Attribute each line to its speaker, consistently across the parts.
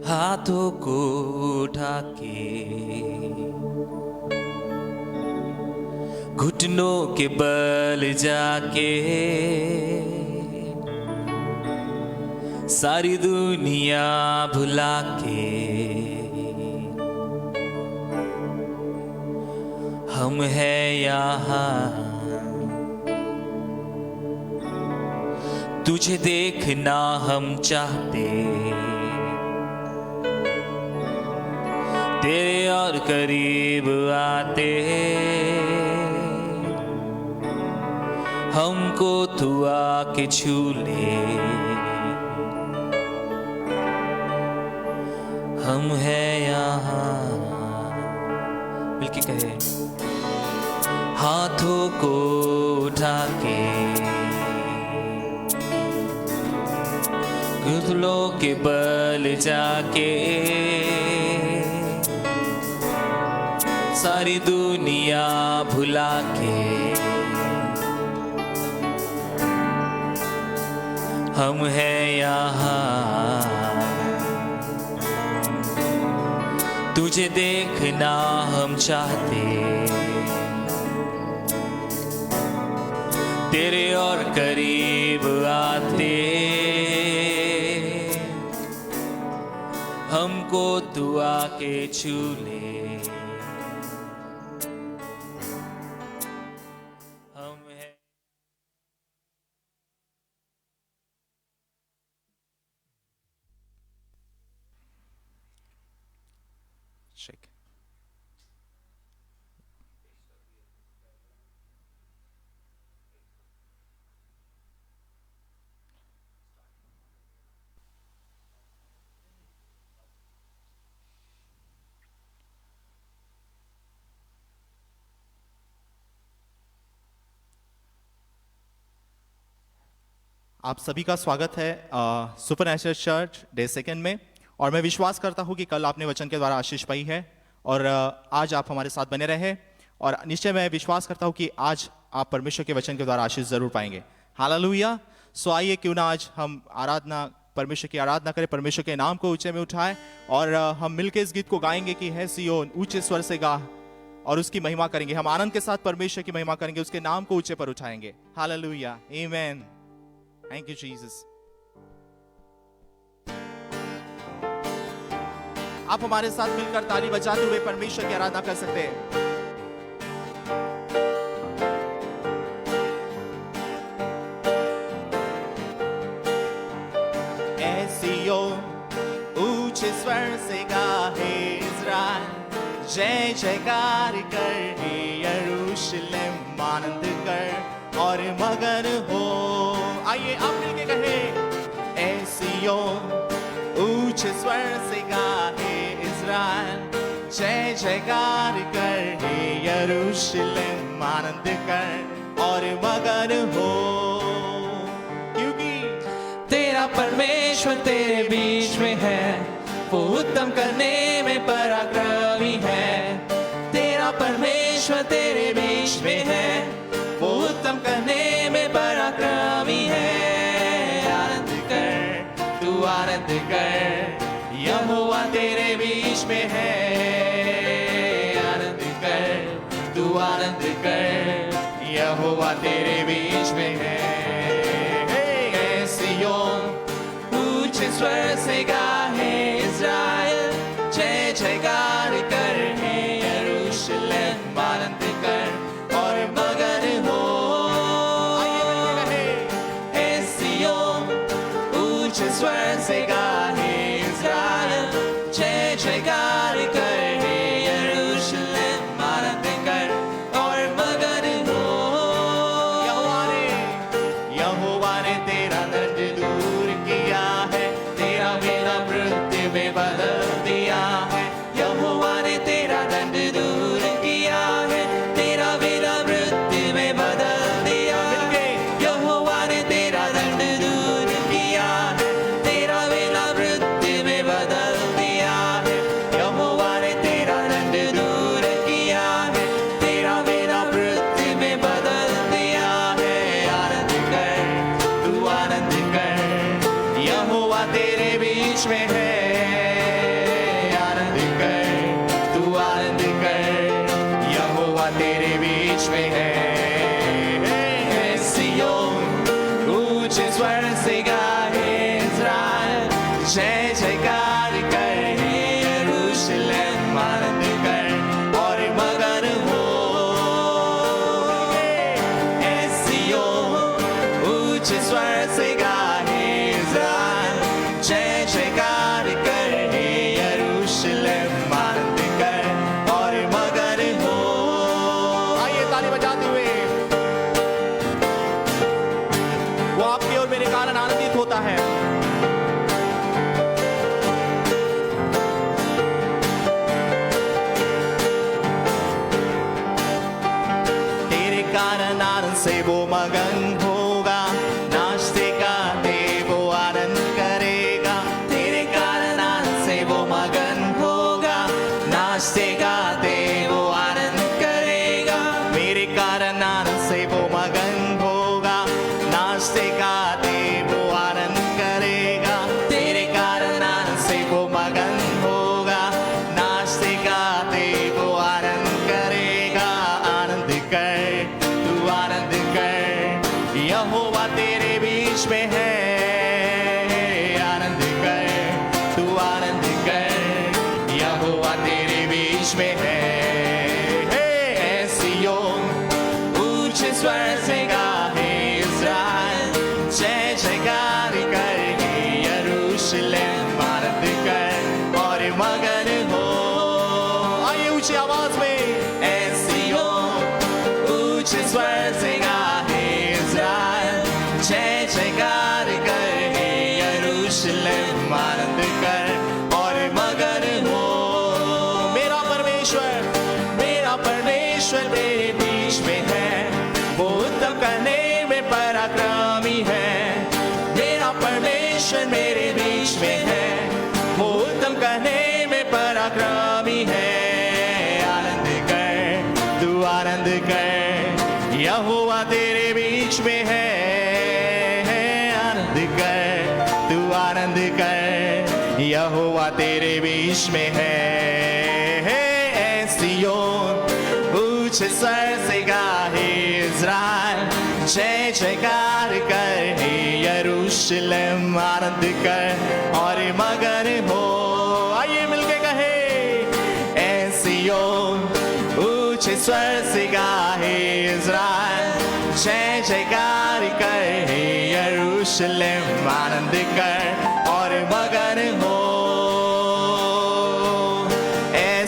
Speaker 1: हाथों को उठा के घुटनों के बल जाके सारी दुनिया भुला के हम हैं यहाँ तुझे देखना हम चाहते, तेरे और करीब आते हमको तू आके छू ले। हम हैं यहाँ, मिलके कहे, हाथों को उठा के घुटनों के बल जाके सारी दुनिया भुला के हम हैं यहाँ तुझे देखना हम चाहते, तेरे और करीब आते हमको तू आके छू ले।
Speaker 2: Shake. आप सभी का स्वागत है सुपरनैचुरल चर्च डे सेकंड में। और मैं विश्वास करता हूँ कि कल आपने वचन के द्वारा आशीष पाई है और आज आप हमारे साथ बने रहे और निश्चय मैं विश्वास करता हूँ कि आज आप परमेश्वर के वचन के द्वारा आशीष जरूर पाएंगे। हालेलुया। सो आइए क्यों ना आज हम परमेश्वर की आराधना करें, परमेश्वर के नाम को ऊंचे में उठाएं और हम मिलकर इस गीत को गाएंगे कि है सियोन ऊंचे स्वर से गा और उसकी महिमा करेंगे। हम आनंद के साथ परमेश्वर की महिमा करेंगे, उसके नाम को ऊंचे पर उठाएंगे। हालेलुया, आमीन। Thank you Jesus. आप हमारे साथ मिलकर ताली बजाते हुए परमेश्वर की आराधना कर सकते हैं। ऐसियो ऊंचे स्वर से गाहे इज़राइल, जय जयकार कर यरूशलेम, आनंद कर और मगन हो। आइए आप मिलके कहें, ऐसियो ऊंचे स्वर से गाहे इज़राइल, जय जयकार कर यरूशलेम, आनंद कर और मगन हो। क्योंकि
Speaker 1: तेरा परमेश्वर तेरे बीच में है, वो उत्तम करने में पराक्रमी है। तेरा परमेश्वर तेरे बीच में है, वो उत्तम करने में पराक्रमी है। आनंद कर, तू आनंद कर, यहोवा तेरे बीच में है। आनंद कर, तू आनंद कर, यहोवा तेरे बीच में है। सियोन ऊंचे स्वर से गाहे इज़राइल, जय जयकार कर यरूशलेम, आनंद कर और मगन हो। सियोन ऊंचे स्वर से गाहे इज़राइल, जय जयकार कर यरूशलेम, आनंद कर और मगन हो। यहोवा ने तेरा दर्द दूर किया है, तेरा मेरा
Speaker 2: तेरे बीच में है। सियोन ऊंचे स्वर से गाए इज़राइल, जय जयकार करे यरूशलेम, आनंद कर और मगन हो। सियोन ऊंचे स्वर से गाए इज़राइल, जय जयकार करे यरूशलेम, आनंद कर और मगन हो। आइए ताली बजाते हुए, वो आपके और मेरे कारण आनंदित होता है। तेरे कारण आनंद से वो मगन होगा, नाचते गाते वो आनंद करेगा। तेरे कारण आनंद से वो मगन होगा, नाचते गाते वो आनंद करेगा। मेरे कारण आनंद से वो मगन होगा, नाचते गाते वो आनंद करेगा। तेरे कारण आनंद से वो मगन होगा, नाचते गाते वो आनंद करेगा। आनंद कर, तू आनंद कर, यहोवा तेरे बीच में है। आनंद कर, तू आनंद कर, यहोवा तेरे बीच में है। सियोन ऊंचे स्वर से गाए इज़राइल, जय जयकार करे यरूशलेम, आनंद कर और मगन हो। आइए ऊंची आवाज में, सियोन ऊंचे स्वर से गाए इज़राइल, जय जयकार करे यरूशलेम, आनंद कर और मगन हो। मेरा परमेश्वर तेरे बीच में है, वो उत्तम करने में पराक्रमी है। मेरा परमेश्वर मेरे बीच में है, वो उत्तम करने में पराक्रमी है। आनंद कर, तू आनंद कर, यहोवा तेरे बीच में है। आनंद कर, तू आनंद कर, यहोवा तेरे बीच में है। सियोन ऊंचे स्वर से गाए इज़राइल, जय जयकार करे यरूशलेम, आनंद कर और मगन हो। आइए मिलके कहे, सियोन ऊंचे स्वर से गाए इज़राइल, जय जयकार करे यरूशलेम, आनंद कर और मगन हो।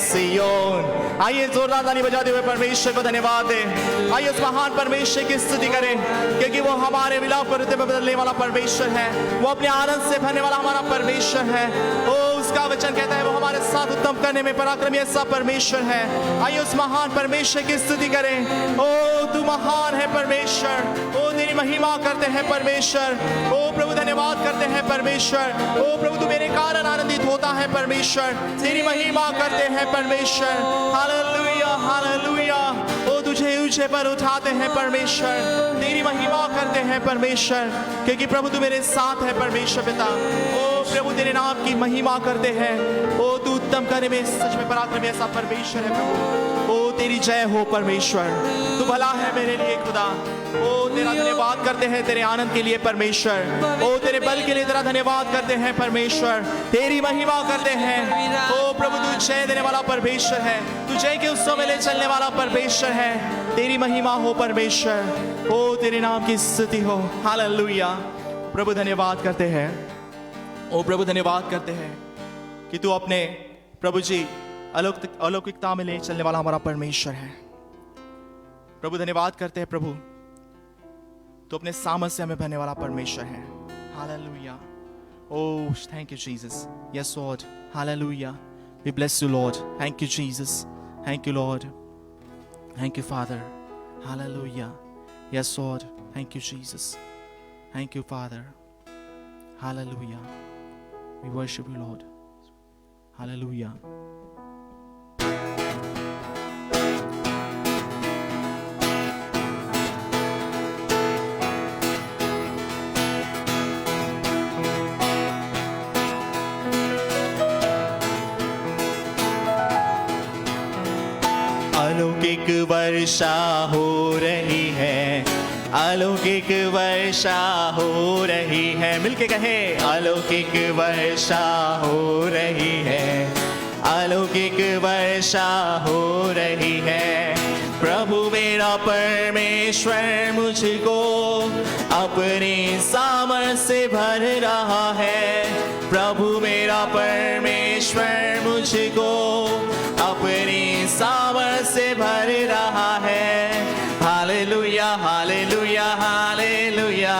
Speaker 2: सियोन, आइए जोरदार ताली बजाते हुए परमेश्वर को धन्यवाद दें। आइए उस महान परमेश्वर की स्तुति करें, क्योंकि वो हमारे विलाप को हृदय में बदलने वाला परमेश्वर है। वो अपने आनंद से भरने वाला हमारा परमेश्वर है। ओ उसका वचन कहता है वो हमारे साथ उत्तम करने में पराक्रमी ऐसा परमेश्वर है। आइए उस महान परमेश्वर की स्तुति करें। ओ तू महान है परमेश्वर, ओ तेरी महिमा करते हैं परमेश्वर। ओ प्रभु धन्यवाद करते हैं परमेश्वर। ओ प्रभु तू मेरे कारण आनंदित होता है परमेश्वर, तेरी महिमा करते हैं परमेश्वर। Hallelujah hallelujah. ओ तुझे ऊंचे पर उठाते हैं परमेश्वर, तेरी महिमा करते हैं परमेश्वर, क्योंकि प्रभु तू मेरे साथ है परमेश्वर पिता। ओ प्रभु तेरे नाम की महिमा करते हैं। ओ तू उत्तम करने में सच में पराक्रमी ऐसा परमेश्वर है प्रभु। ओ तेरी जय हो परमेश्वर, तू भला है मेरे लिए खुदा। ओ तेरा धन्यवाद करते हैं तेरे आनंद के लिए परमेश्वर। ओ तेरे बल के लिए तेरा धन्यवाद करते हैं परमेश्वर, तेरी महिमा करते हैं। ओ प्रभु तू जय देने वाला परमेश्वर है, तू जय के उत्सव में ले चलने वाला परमेश्वर है। तेरी महिमा हो परमेश्वर। ओ तेरे नाम की स्तुति हो। हालेलुया। प्रभु धन्यवाद करते हैं। ओ प्रभु धन्यवाद करते हैं कि तू अपने प्रभु जी अलौकिकता में ले चलने वाला हमारा परमेश्वर है। प्रभु धन्यवाद करते हैं प्रभु, तो अपने सामर्थ से हमें भरने वाला परमेश्वर है। Hallelujah. Oh, thank you, Jesus. Yes, Lord. Hallelujah. We bless you, Lord. Thank you, Jesus. Thank you, Lord. Thank you, Father. Hallelujah. Yes, Lord. Thank you, Jesus. Thank you, Father. Hallelujah. We worship you, Lord. Hallelujah. अलौकिक वर्षा हो रही है, अलौकिक वर्षा हो रही है। मिलके कहे अलौकिक वर्षा हो रही है, अलौकिक वर्षा हो रही है। प्रभु मेरा परमेश्वर मुझको अपनी सामर्थ से भर रहा है। प्रभु मेरा परमेश्वर मुझको अपनी सामर्थ से भर रहा है। Hallelujah hallelujah hallelujah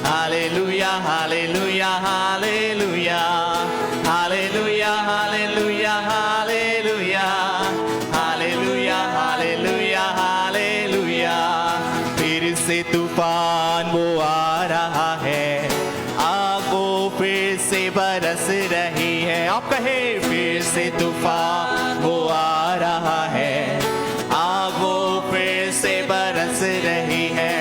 Speaker 2: hallelujah hallelujah hallelujah hallelujah hallelujah hallelujah hallelujah hallelujah hallelujah. फिर से तूफान वो आ रहा है, आग वो फिर से बरस रही है। आप कहे फिर से तूफान वो आ रहा है, आग वो फिर से बरस रही है।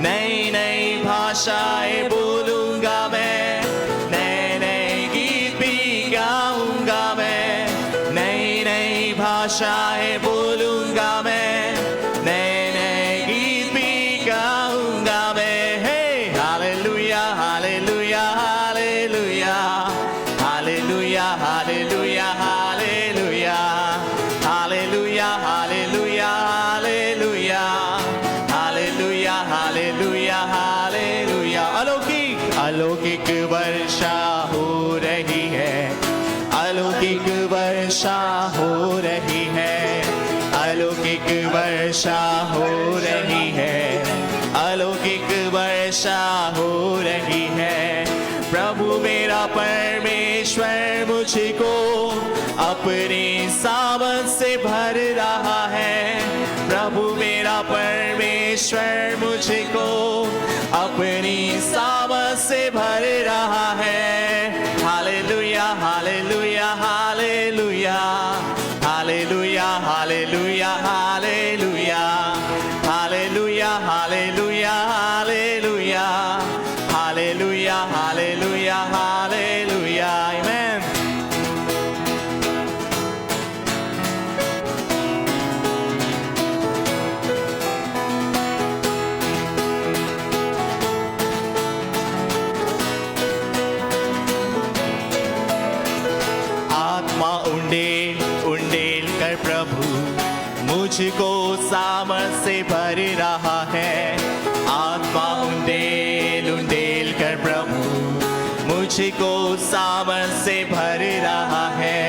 Speaker 2: नई नई भाषाएं बोलूंगा मैं, नए नए गीत भी गाऊंगा मैं। नई नई भाषाएं बोलूंगा मैं, नए नए गीत भी गाऊंगा मैं। हे hallelujah hallelujah hallelujah hallelujah hallelujah hallelujah hallelujah hallelujah hallelujah hallelujah hallelujah hallelujah. अलौकिक अलौकिक वर्षा हो रही है, अलौकिक वर्षा हो रही है, अलौकिक वर्षा हो रही है, अलौकिक वर्षा हो रही है। प्रभु मेरा परमेश्वर मुझको अपनी सामर्थ से भर रहा है। प्रभु मेरा परमेश्वर मुझको अपनी सामर्थ से भर रहा है। Hallelujah hallelujah hallelujah hallelujah hallelujah hallelujah hallelujah hallelujah hallelujah hallelujah hallelujah hallelujah. आमीन। आत्मा उंडेल उंडेल कर प्रभु मुझको सामर्थ से भर रहा है। आत्मा उंडेल उंडेल कर प्रभु मुझको सामर्थ से भर रहा है।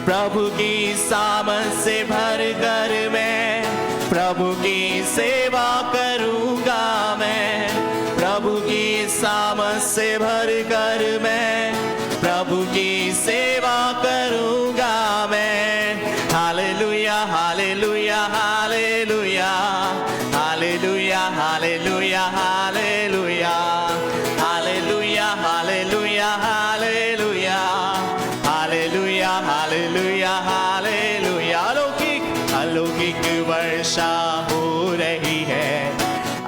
Speaker 2: प्रभु की सामर्थ से भर कर मैं प्रभु की सेवा करूंगा मैं। प्रभु की सामर्थ से भर कर मैं प्रभु की सेवा करूंगा मैं। Hallelujah hallelujah hallelujah hallelujah hallelujah hallelujah hallelujah hallelujah hallelujah hallelujah hallelujah hallelujah. अलौकिक अलौकिक वर्षा हो रही है,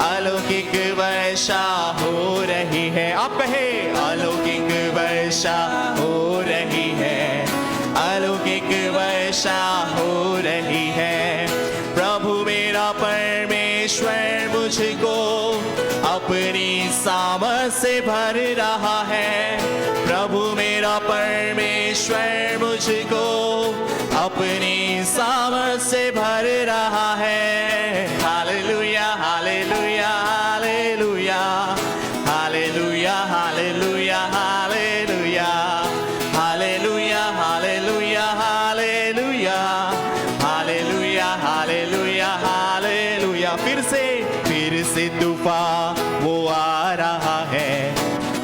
Speaker 2: अलौकिक वर्षा हो रही है। आप कहे अलौकिक वर्षा हो रही है, अलौकिक वर्षा हो रही है। प्रभु मेरा परमेश्वर मुझको अपनी सामर्थ से भर रहा है। प्रभु मेरा परमेश्वर मुझको अपनी सामर्थ से भर रहा है। Hallelujah hallelujah hallelujah hallelujah hallelujah hallelujah hallelujah hallelujah hallelujah hallelujah hallelujah hallelujah. फिर से तूफान वो आ रहा है,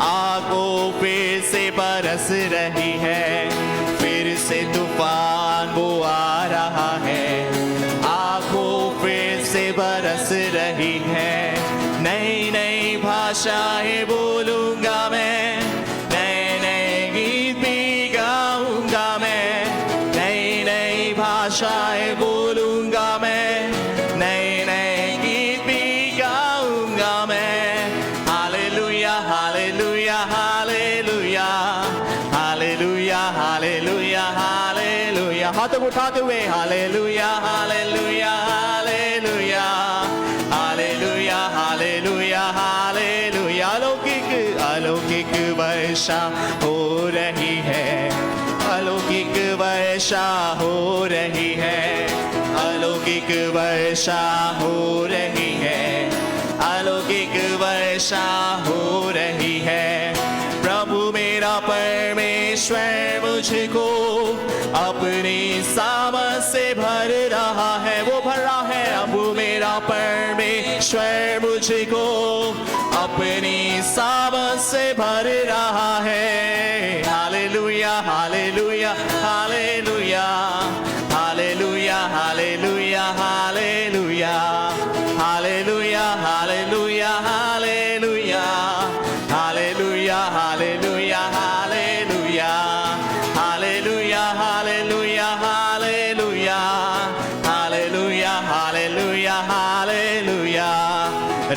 Speaker 2: आग वो फिर से बरस रही है। फिर से तूफान वो आ रहा है, आग वो फिर से बरस रही है। नई नई भाषाएं बोलूंगा मैं, नए नए गीत भी गाऊंगा मैं। नई नई भाषाएं बोलूंगा मैं, नए नए गीत भी गाऊंगा मैं। Hallelujah hallelujah hallelujah hallelujah hallelujah hallelujah. हाथ उठाते हुए हालेलुया हालेलुया। वर्षा हो रही है, अलौकिक वर्षा हो रही है, अलौकिक वर्षा हो रही है, अलौकिक वर्षा हो रही है। प्रभु मेरा परमेश्वर मुझको अपनी सामर्थ से भर रहा है, वो भर रहा है। प्रभु मेरा परमेश्वर मुझको अपनी सामर्थ से भर रहा है। Hallelujah hallelujah hallelujah hallelujah hallelujah hallelujah hallelujah hallelujah hallelujah hallelujah hallelujah hallelujah hallelujah hallelujah hallelujah hallelujah hallelujah hallelujah.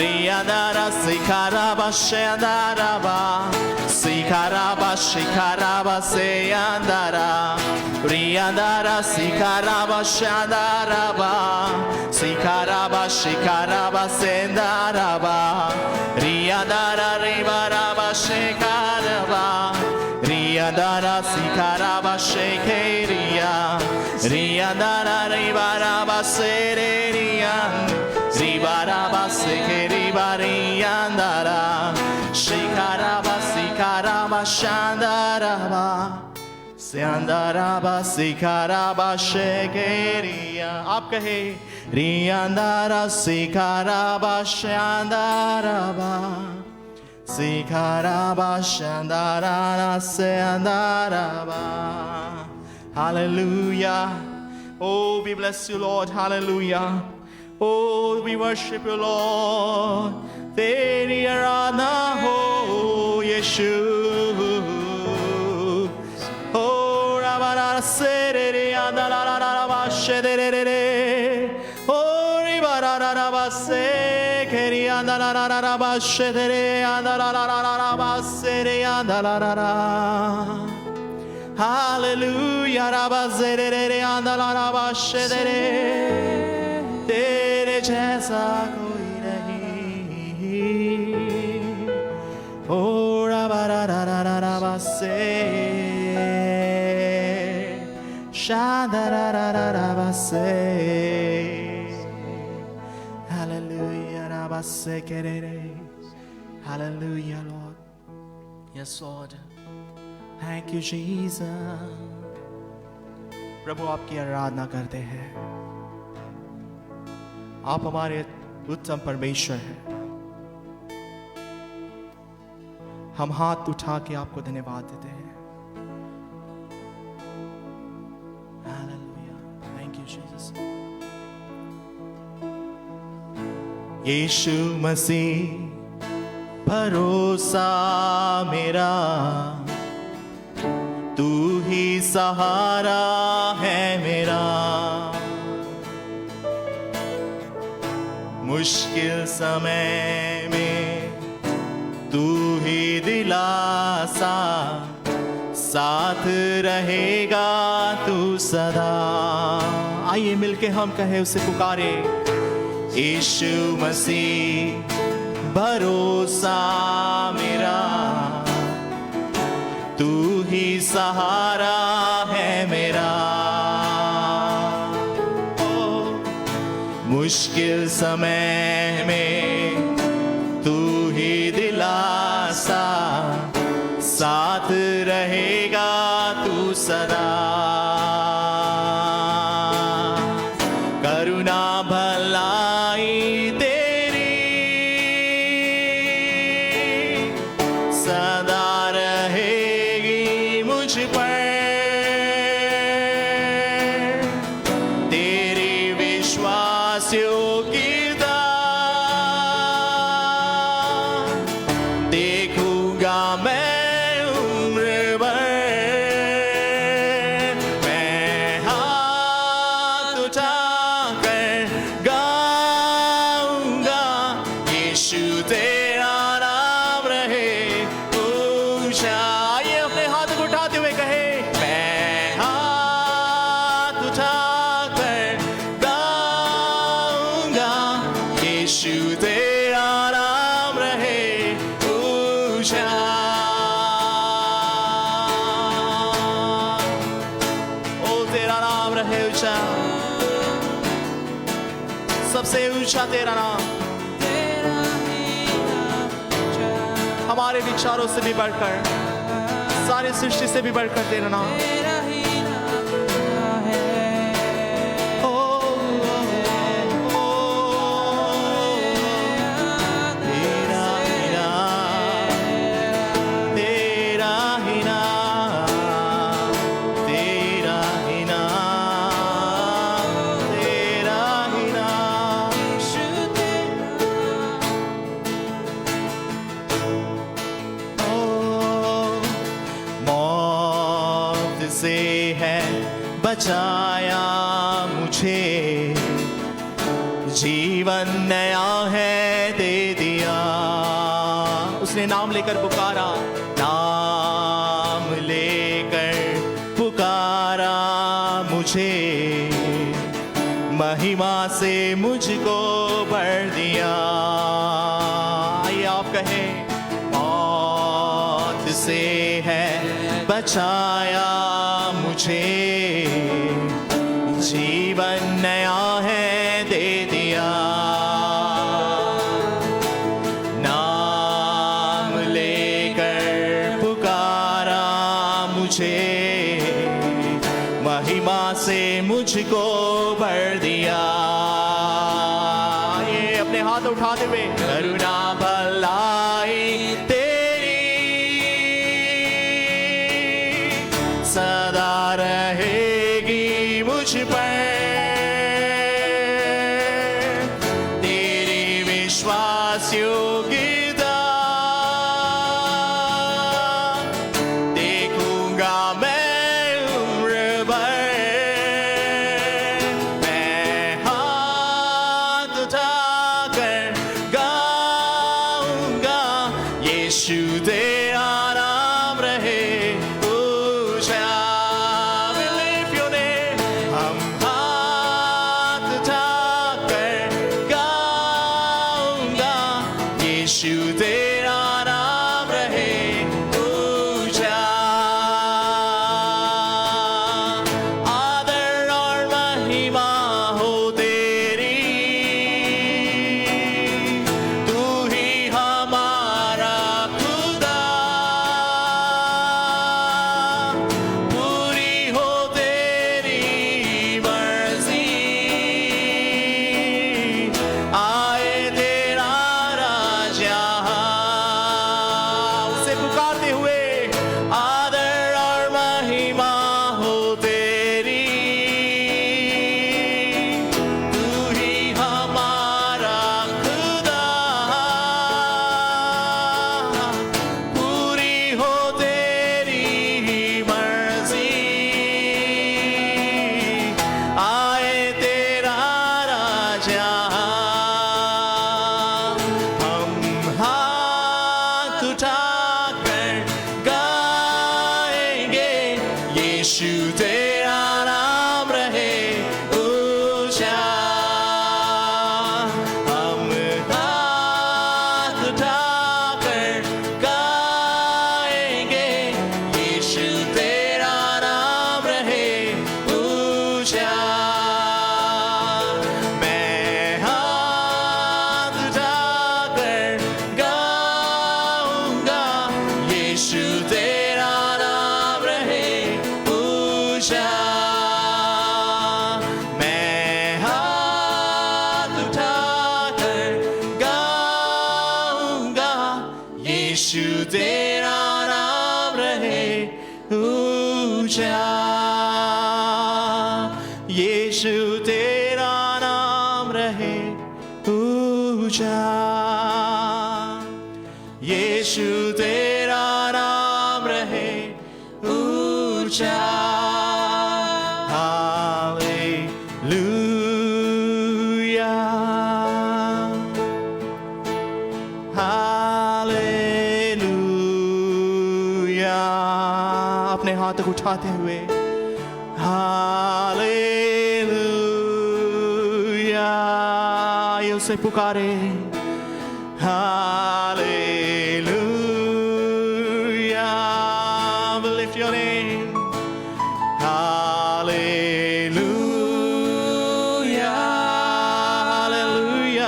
Speaker 2: रियादारा सिखाराबा शेंदाराबा सिखाराबा शिखाराबा सेयांदारा रियादारा सिखाराबा शेंदाराबा सिखाराबा शिखाराबा सेंदाराबा रियादारा रिबाराबा शेखाराबा रियादारा सिखाराबा शेखेरिया रियादारा रिबाराबा सेरेरिया रिबाराबा सेखेरिबारियांदारा शिखाराबा सिखाराबा शांदाराबा सेंदाराबा सिखाराबा शेखेरिया। आप कहे रियांदारा सिखाराबा शांदाराबा सिखाराबा शांदाराना सेंदाराबा। Hallelujah. Oh, we bless you, Lord. Hallelujah. Oh, we worship you, Lord. तेरी आराधना हो यीशु। Oh, राबारा से रे रे आंदा ला ला ला बाशे दे रे रे रे। Oh, रिबारा ला ला बासे केरी आंदा ला ला ला बाशे दे रे आंदा ला ला ला ला बासे रे आंदा ला ला ला। Hallelujah, Rabba Zere anda la Rabba Shedere, तेरे जैसा कोई नहीं। ओ Rabba ra ra ra ra Rabba se, Shada ra ra ra Rabba se, Hallelujah, Rabba se kerere, Hallelujah, Lord, yes Lord. Thank you, Jesus. प्रभु आपकी आराधना करते हैं। आप हमारे उत्तम परमेश्वर हैं। हम हाथ उठा के आपको धन्यवाद देते हैं। Hallelujah. Thank you, Jesus. यीशु मसीह भरोसा मेरा, तू ही सहारा है मेरा। मुश्किल समय में तू ही दिलासा, साथ रहेगा तू सदा। आइए मिलके हम कहें, उसे पुकारे। यीशु मसीह भरोसा मेरा, तू ही सहारा है मेरा। मुश्किल समय में तू ही दिलासा, साथ रहेगा तू सदा। करुणा भलाई तेरी सदा रहेगी मुझ पर। तेरी विश्वास योग्यता देखूंगा मैं उम्र भर। मैं हाथ उठाकर गाऊंगा, यीशु तेरा नाम रहे ऊंचा। ये अपने हाथ को उठाते हुए कहे, मैं हाथ उठाकर गाऊंगा, यीशु तेरा नाम रहे ऊंचा। ऊंचा तेरा नाम,
Speaker 1: तेरा ही नाम ऊंचा,
Speaker 2: हमारे विचारों से भी बढ़कर, सारी सृष्टि से भी बढ़कर तेरा नाम।
Speaker 1: तेरा ही नाम ऊंचा है।
Speaker 2: ओ, ओ, तेरा ही नाम, तेरा ही नाम, तेरा ही नाम, तेरा ही नाम।
Speaker 1: यीशु तेरा
Speaker 2: ओ, मौत से है बचाया मुझे, जीवन नया है दे दिया। उसने नाम लेकर पुकारा, नाम लेकर पुकारा मुझे, महिमा से मुझको भर दिया। आइए आप कहें, मौत से है बचाया मुझे, जीवन नया है दे दिया। नाम लेकर पुकारा मुझे, महिमा से मुझको भर दिया। ये अपने हाथ उठाते हुए, करुणा भलाई तेरी सदा रहेगी मुझ पर, तेरी विश्वास योग्यता देखूंगा मैं उम्र भर। मैं हाथ उठाकर गाऊंगा, यीशु तेरा नाम रहे ऊंचा। We lift your name, हम हाथ उठाकर गाऊंगा, यीशु तेरा नाम रहे ऊंचा। आदर और महिमा हो तेरी, तू ही हमारा खुदा। पूरी हो तेरी मर्जी, आए तेरा राज यहाँ। उसे पुकारते हुए, आदर और महिमा हो तेरी, तू ही हमारा खुदा। पूरी हो तेरी मर्जी, आए तेरा राज यहाँ। हम हाथ उठाकर गाएंगे, यीशु तेरा नाम रहे ऊंचा। हम हाथ उठाकर गाएंगे, यीशु तेरा नाम रहे ऊंचा। मैं हाथ उठाकर गाऊंगा, यीशु तेरा नाम रहे ऊंचा। मैं हाथ उठाकर गाऊंगा, यीशु तेरा नाम रहे ऊंचा। यीशु तेरा नाम रहे ऊंचा। यीशु तेरा नाम रहे ऊंचा। Hallelujah, hallelujah. अपने हाथ उठाते हुए, हालेलुया, ये उसे पुकारे। Hallelujah, we lift your name. Hallelujah, hallelujah.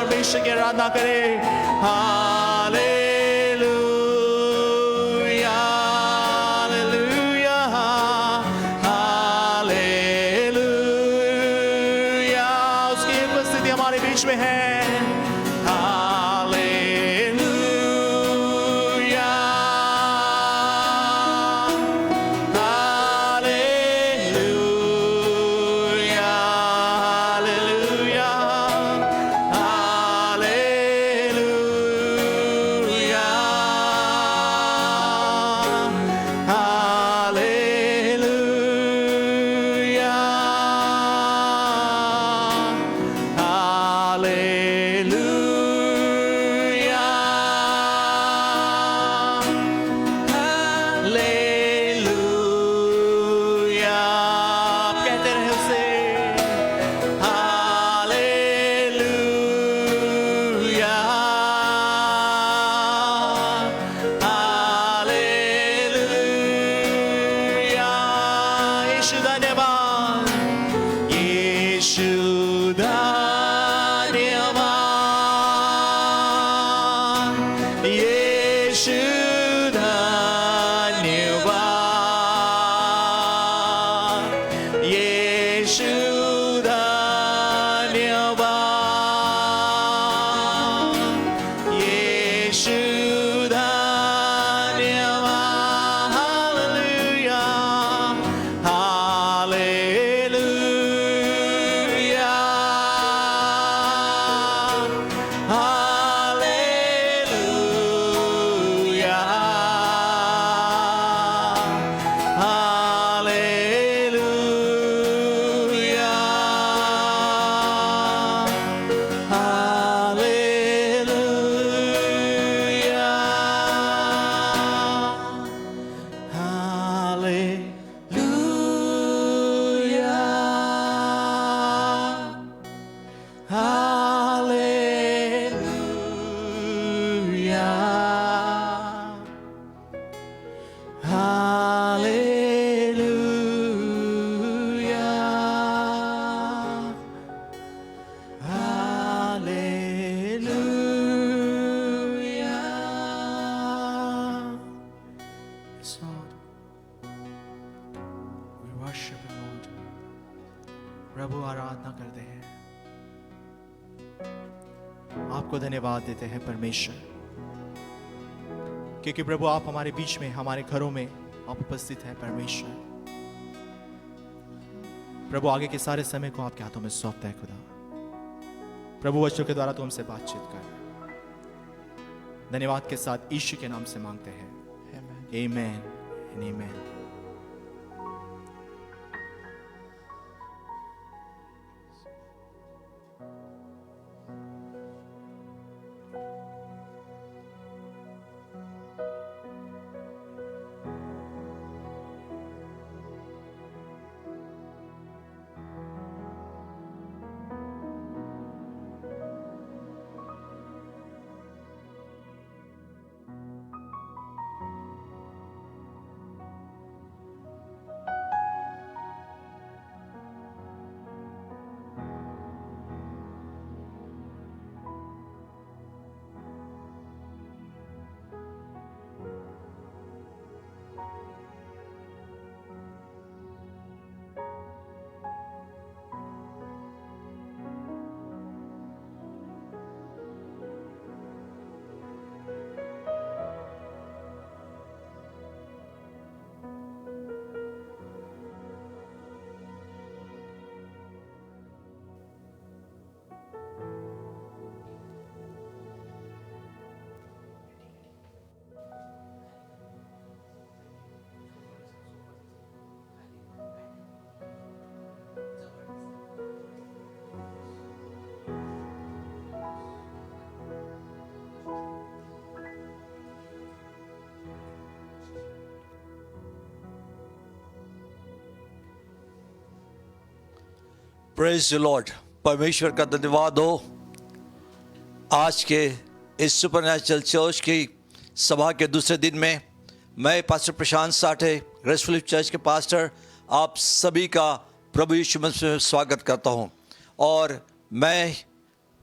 Speaker 2: परमेश्वर की आराधना करें। Hallelujah, hallelujah, hallelujah. उसकी उपस्थिति हमारे बीच में है। Hallelujah, hallelujah, hallelujah, hallelujah, hallelujah. आप कहते रहे उसे। Hallelujah, hallelujah. यीशु धन्यवाद, यीशु धन्यवाद, यीशु धन्यवाद, यीशु धन्यवाद, यीशु धन्यवाद। Hallelujah, hallelujah, hallelujah, hallelujah, Hallelujah. Yes, Lord. We worship you, Lord. प्रभु आराधना करते हैं, आपको धन्यवाद देते हैं परमेश्वर, क्योंकि प्रभु आप हमारे बीच में, हमारे घरों में आप उपस्थित हैं परमेश्वर। प्रभु आगे के सारे समय को आपके हाथों में सौंपता है खुदा। प्रभु वचनों के द्वारा तो हमसे बातचीत कर। धन्यवाद के साथ यीशु के नाम से मांगते हैं, amen, amen.
Speaker 3: Praise the Lord. परमेश्वर का धन्यवाद हो। आज के इस सुपरनैचुरल चर्च की सभा के दूसरे दिन में मैं पास्टर प्रशांत साठे, ग्रेस फिलिप चर्च के पास्टर, आप सभी का प्रभु यीशु मसीह में स्वागत करता हूं। और मैं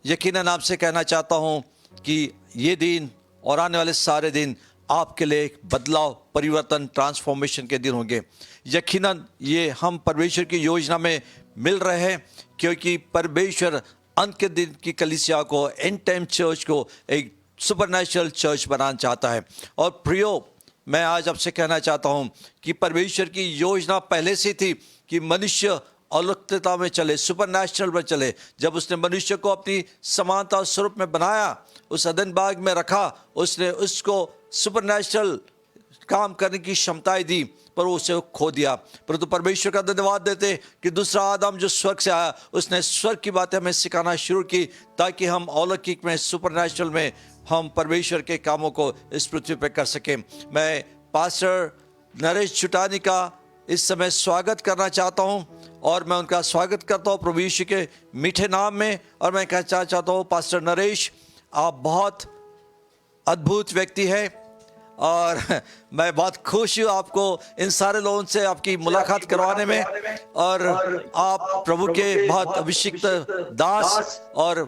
Speaker 3: यकीनन आपसे कहना चाहता हूं कि ये दिन और आने वाले सारे दिन आपके लिए एक बदलाव, परिवर्तन, ट्रांसफॉर्मेशन के दिन होंगे। यकीनन ये हम परमेश्वर की योजना में मिल रहे हैं, क्योंकि परमेश्वर अंत के दिन की कलीसिया को, एंड टाइम चर्च को एक सुपरनैचुरल चर्च बनाना चाहता है। और प्रियो, मैं आज आपसे कहना चाहता हूं कि परमेश्वर की योजना पहले से थी कि मनुष्य अलौकिकता में चले, सुपरनैचुरल में चले। जब उसने मनुष्य को अपनी समानता स्वरूप में बनाया, उस अदन बाग में रखा, उसने उसको सुपरनैचुरल काम करने की क्षमताएं दी, पर वो उसे खो दिया। परंतु परमेश्वर का धन्यवाद देते कि दूसरा आदम जो स्वर्ग से आया, उसने स्वर्ग की बातें हमें सिखाना शुरू की, ताकि हम अलौकिक में, सुपरनैचुरल में हम परमेश्वर के कामों को इस पृथ्वी पर कर सकें। मैं पास्टर नरेश चुटानी का इस समय स्वागत करना चाहता हूं, और मैं उनका स्वागत करता हूं प्रभु यीशु के मीठे नाम में। और मैं कहना चाहता हूं, पास्टर नरेश, आप बहुत अद्भुत व्यक्ति है, और मैं बहुत खुश हूँ आपको इन सारे लोगों से आपकी मुलाकात करवाने में। और आप प्रभु के बहुत अभिषिक्त दास और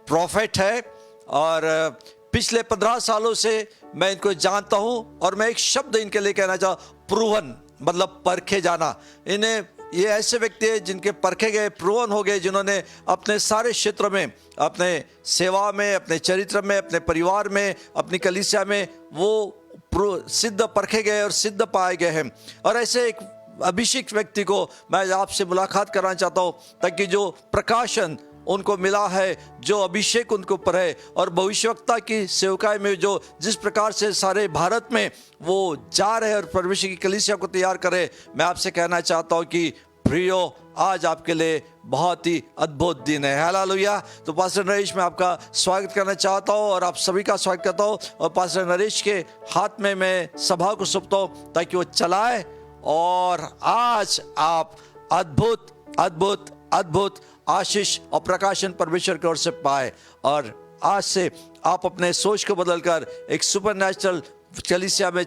Speaker 3: प्रॉफिट है, और पिछले 15 सालों से मैं इनको जानता हूँ, और मैं एक शब्द इनके लिए कहना चाहता हूँ, प्रूवन, मतलब परखे जाना। इन्हें, ये ऐसे व्यक्ति हैं जिनके परखे गए, प्रूवन हो गए, जिन्होंने अपने सारे क्षेत्र में, अपने सेवा में, अपने चरित्र में, अपने परिवार में, अपनी कलीसिया में वो सिद्ध परखे गए और सिद्ध पाए गए हैं। और ऐसे एक अभिषेक व्यक्ति को मैं आपसे मुलाकात कराना चाहता हूँ, ताकि जो प्रकाशन उनको मिला है, जो अभिषेक उनको ऊपर है, और भविष्यवक्ता की सेवकाई में जो जिस प्रकार से सारे भारत में वो जा रहे हैं और परमेश्वर की कलीसिया को तैयार करे, मैं आपसे कहना चाहता हूँ कि प्रियो, आज आपके लिए बहुत ही अद्भुत दिन है। हालेलुया। तो पास्टर नरेश, मैं आपका स्वागत करना चाहता हूँ, और आप सभी का स्वागत करता हूँ। और पास्टर नरेश के हाथ में मैं सभा को सौंपता हूँ, ताकि वो चलाए, और आज आप अद्भुत अद्भुत अद्भुत आशीष और प्रकाशन परमेश्वर की ओर से पाए। और आज से आप अपने सोच को बदलकर एक सुपरनैचुरल कलीसिया में,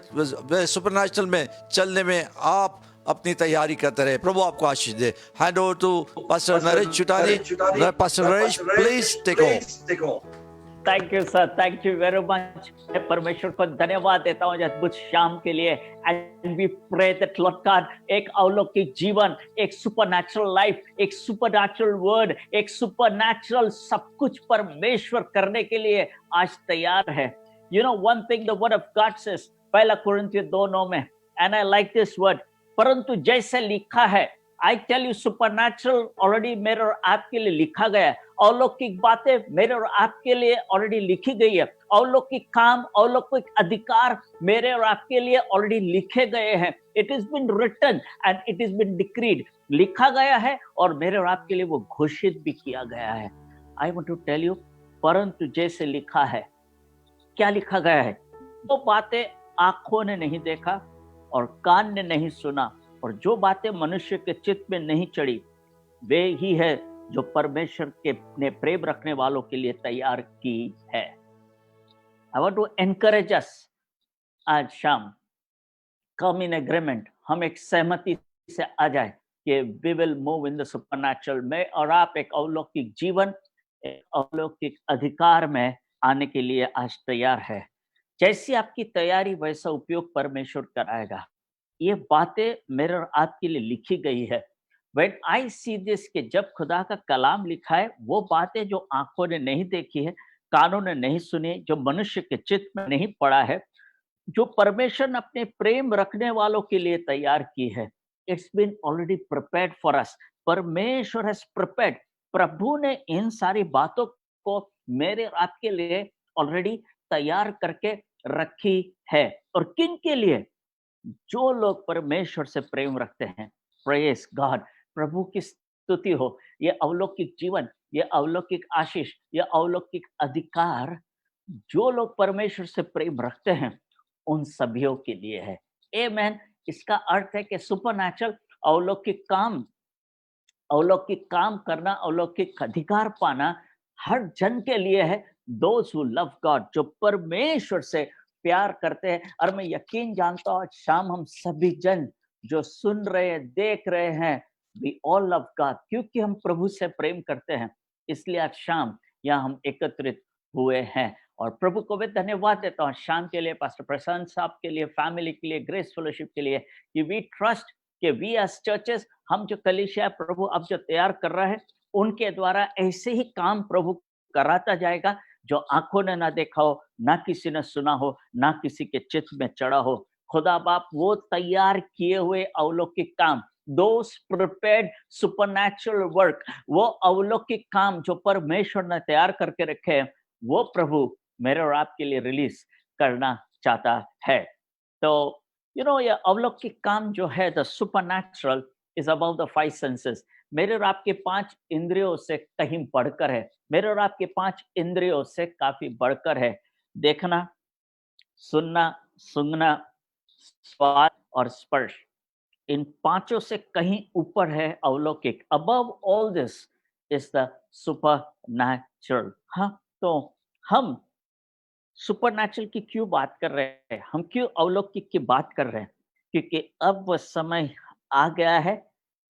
Speaker 3: सुपरनैचुरल में चलने में आप अपनी तैयारी करते रहे। प्रभु आपको आशीष दे। Hand over to pastor Naresh Chutani. Pastor Naresh, please take over.
Speaker 4: Thank you sir, thank you very much. मैं परमेश्वर को धन्यवाद देता हूँ अद्भुत शाम के लिए। And we pray that Lord God, एक अलौकिक जीवन, एक सुपरनैचुरल लाइफ, एक सुपरनैचुरल वर्ड, एक सुपरनैचुरल सब कुछ परमेश्वर करने के लिए आज तैयार है। You know one thing the word of God says, पहला कुरिन्थियों 2:9 में, and I like this word, परंतु जैसे लिखा है, I tell you supernatural already मेरे और आपके लिए लिखा गया है। अलौकिक बातें मेरे और आपके लिए ऑलरेडी लिखी गई है। अलौकिक काम, अलौकिक अधिकार मेरे और आपके लिए ऑलरेडी लिखे गए हैं। It is been written and it is been decreed. लिखा गया है और मेरे और आपके लिए वो घोषित भी किया गया है। I want to tell you, परंतु जैसे लिखा है, क्या लिखा गया है? वो बातें आंखों ने नहीं देखा और कान ने नहीं सुना, और जो बातें मनुष्य के चित्त में नहीं चढ़ी, वे ही है जो परमेश्वर के ने प्रेम रखने वालों के लिए तैयार की है। आई वांट टू एनकरेज अस आज शाम, कम इन एग्रीमेंट, हम एक सहमति से आ जाए कि we will move in the supernatural में, और आप एक अलौकिक जीवन, एक अलौकिक अधिकार में आने के लिए आज तैयार है। जैसी आपकी तैयारी वैसा उपयोग परमेश्वर कराएगा। ये बातें मेरे और आपके लिए लिखी गई है। When I see this, कि जब खुदा का कलाम लिखा है, वो बातें जो आंखों ने नहीं देखी है, कानों ने नहीं सुनी, जो मनुष्य के चित्त में नहीं पड़ा है, जो परमेश्वर ने अपने प्रेम रखने वालों के लिए तैयार की है, it's been already prepared for us. परमेश्वर हैज प्रिपेयर्ड, प्रभु ने इन सारी बातों को मेरे और आपके लिए ऑलरेडी तैयार करके रखी है। और किन के लिए? जो लोग परमेश्वर से प्रेम रखते हैं। प्रेज गॉड, प्रभु की स्तुति हो। ये अलौकिक जीवन, ये अलौकिक आशीष, ये अलौकिक अधिकार जो लोग परमेश्वर से प्रेम रखते हैं, उन सभियों के लिए है। आमेन। इसका अर्थ है कि सुपरनैचुरल अलौकिक काम करना, अलौकिक अधिकार पाना हर जन के लिए है। दोज हु लव गॉड, जो परमेश्वर से प्यार करते हैं। और मैं यकीन जानता हूँ आज शाम हम सभी जन जो सुन रहे हैं, देख रहे हैं, वी ऑल लव गॉड, क्योंकि हम प्रभु से प्रेम करते हैं। इसलिए आज शाम यहाँ हम एकत्रित हुए हैं। और प्रभु को मैं धन्यवाद देता हूँ शाम के लिए, पास्टर प्रशांत साहब के लिए, फैमिली के लिए, ग्रेस फेलोशिप के लिए, कि वी ट्रस्ट कि वी एज चर्चेस, हम जो कलीसिया प्रभु अब जो तैयार कर रहा है, उनके द्वारा ऐसे ही काम प्रभु कराता जाएगा जो आंखों ने ना देखा हो, ना किसी ने सुना हो, ना किसी के चित्त में चढ़ा हो। खुदा बाप वो तैयार किए हुए अलौकिक काम, those prepared supernatural work, वो अलौकिक काम जो परमेश्वर ने तैयार करके रखे हैं, वो प्रभु मेरे और आपके लिए रिलीज करना चाहता है। तो ये अलौकिक काम जो है, the supernatural is above the five senses. मेरे और आपके 5 इंद्रियों से कहीं बढ़कर है, मेरे और आपके 5 इंद्रियों से काफी बढ़कर है। देखना, सुनना, सूंघना, स्वाद और स्पर्श, इन 5 से कहीं ऊपर है अलौकिक। Above all this is the supernatural. हाँ, तो हम सुपरनैचुरल की क्यों बात कर रहे हैं, हम क्यों अलौकिक की बात कर रहे हैं? क्योंकि अब वह समय आ गया है,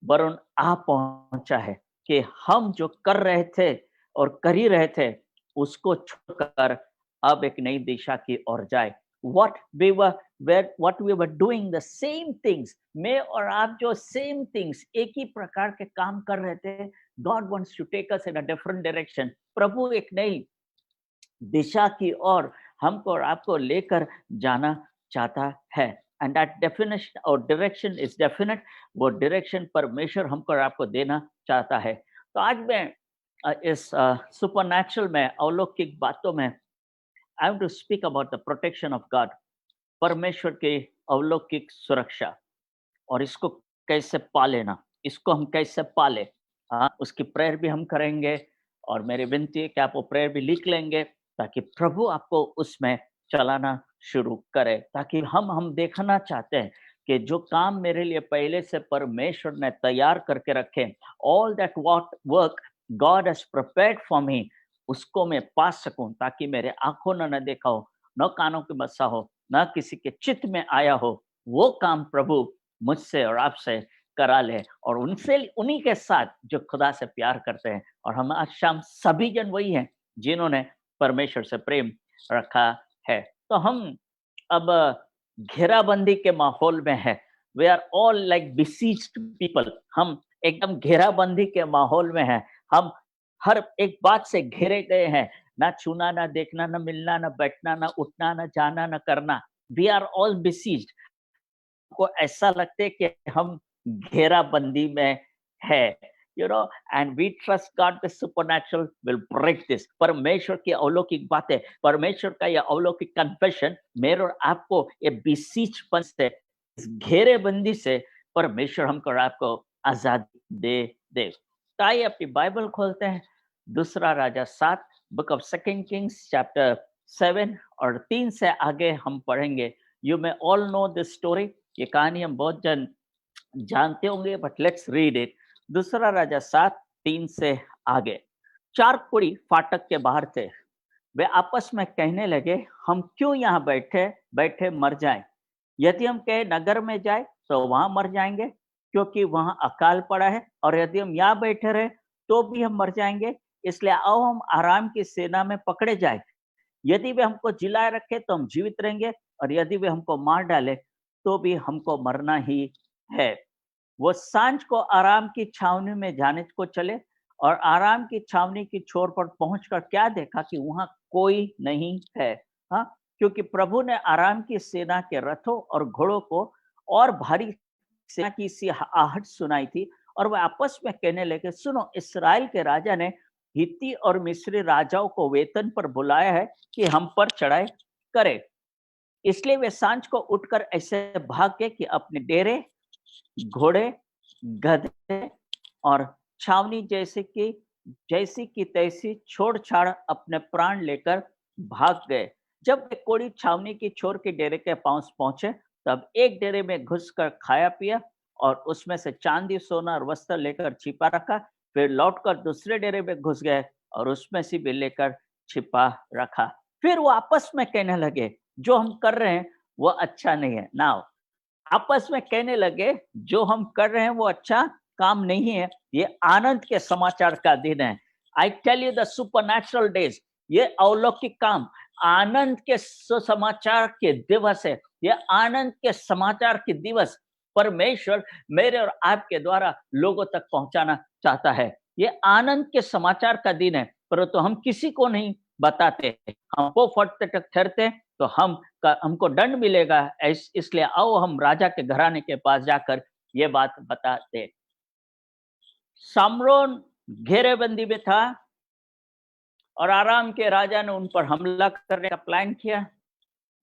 Speaker 4: वरुण आ पहुंचा है कि हम जो कर रहे थे और कर ही रहे थे, उसको छोड़कर अब एक नई दिशा की ओर जाए। what we were doing the same things, मैं और आप जो same things, एक ही प्रकार के काम कर रहे थे, God wants to take us in a different direction। प्रभु एक नई दिशा की ओर हमको और आपको लेकर जाना चाहता है। एंड दैट डेफिनेशन और डायरेक्शन इज डेफिनेट, वो डायरेक्शन परमेश्वर हमको और आपको देना चाहता है। तो आज मैं इस सुपरनैचुरल में, अलौकिक बातों में, I want to speak about the protection of God, परमेश्वर की अलौकिक सुरक्षा, और इसको कैसे पालेना, इसको हम कैसे पाले। हाँ, उसकी प्रेयर भी हम करेंगे, और मेरी विनती है कि आप वो प्रेयर भी लिख लेंगे ताकि प्रभु आपको उसमें चलाना शुरू करे। ताकि हम देखना चाहते हैं कि जो काम मेरे लिए पहले से परमेश्वर ने तैयार करके रखे, all that work God has prepared for me, उसको मैं पा सकूं, ताकि मेरे आंखों ने न देखा हो, न कानों के बसा हो, न किसी के चित्त में आया हो, वो काम प्रभु मुझसे और आपसे करा ले। और उनसे, उन्हीं के साथ जो खुदा से प्यार करते हैं। और हम आज शाम सभी जन वही हैं जिन्होंने परमेश्वर से प्रेम रखा है। तो हम अब घेराबंदी के माहौल में है। We are all like besieged people, हम एकदम घेराबंदी के माहौल में हैं। हम हर एक बात से घेरे गए हैं, ना छूना, ना देखना, ना मिलना, ना बैठना, ना उठना, ना जाना, ना करना। We are all besieged। को ऐसा लगता है कि हम घेराबंदी में है, and we trust God the supernatural will break this। परमेश्वर की अलौकिक बातें, परमेश्वर का यह अलौकिक कन्फेशन मेरे और आपको ये बीसीचपन से, इस घेरेबंदी से परमेश्वर हमको और आपको आजादी दे। तो आइए अपनी बाइबल खोलते हैं, दूसरा राजा 7, बुक ऑफ 2 किंग्स चैप्टर 7 और 3 से आगे हम पढ़ेंगे। You may all know this story, ये कहानी हम बहुत जन जानते होंगे, बट लेट्स रीड इट। दूसरा राजा 7, 3 से आगे। 4 कुड़ी फाटक के बाहर थे, वे आपस में कहने लगे, हम क्यों यहाँ बैठे बैठे मर जाएं? यदि हम कहे नगर में जाए तो वहां मर जाएंगे, क्योंकि वहां अकाल पड़ा है, और यदि हम यहाँ बैठे रहे तो भी हम मर जाएंगे। इसलिए आओ हम आराम की सेना में पकड़े जाए। यदि वे हमको जिलाए रखे तो हम जीवित रहेंगे, और यदि वे हमको मार डाले तो भी हमको मरना ही है। वो सांझ को आराम की छावनी में जाने को चले, और आराम की छावनी की छोर पर पहुंचकर क्या देखा कि वहां कोई नहीं है। हाँ, क्योंकि प्रभु ने आराम की सेना के रथों और घोड़ों को और भारी सेना की सी आहट सुनाई थी, और वह आपस में कहने लगे, सुनो, इस्राएल के राजा ने हित्ती और मिस्री राजाओं को वेतन पर बुलाया है कि हम पर चढ़ाई करे। इसलिए वे सांझ को उठकर ऐसे भाग गए कि अपने डेरे, घोड़े, गधे और छावनी जैसी की तैसी छोड़ छाड़ अपने प्राण लेकर भाग गए। जब वे कोड़ी छावनी की छोर के डेरे के पास पहुंचे, तब एक डेरे में घुसकर खाया पिया और उसमें से चांदी, सोना और वस्त्र लेकर छिपा रखा। फिर लौटकर दूसरे डेरे में घुस गए और उसमें से भी लेकर छिपा रखा। फिर वो आपस में कहने लगे, जो हम कर रहे हैं वो अच्छा नहीं है। नाउ आपस में कहने लगे, जो हम कर रहे हैं वो अच्छा काम नहीं है। ये आनंद के समाचार का दिन है। I tell you the supernatural days, ये अलौकिक काम, आनंद के सुसमाचार के दिवस है, ये आनंद के समाचार के दिवस परमेश्वर मेरे और आपके द्वारा लोगों तक पहुंचाना चाहता है। ये आनंद के समाचार का दिन है, परंतु हम किसी को नहीं बताते, हम वो फटते तक ठहरते तो हमको दंड मिलेगा, इसलिए आओ हम राजा के घराने के पास जाकर ये बात बताते। सामरोन घेरेबंदी में था और आराम के राजा ने उन पर हमला करने का प्लान किया,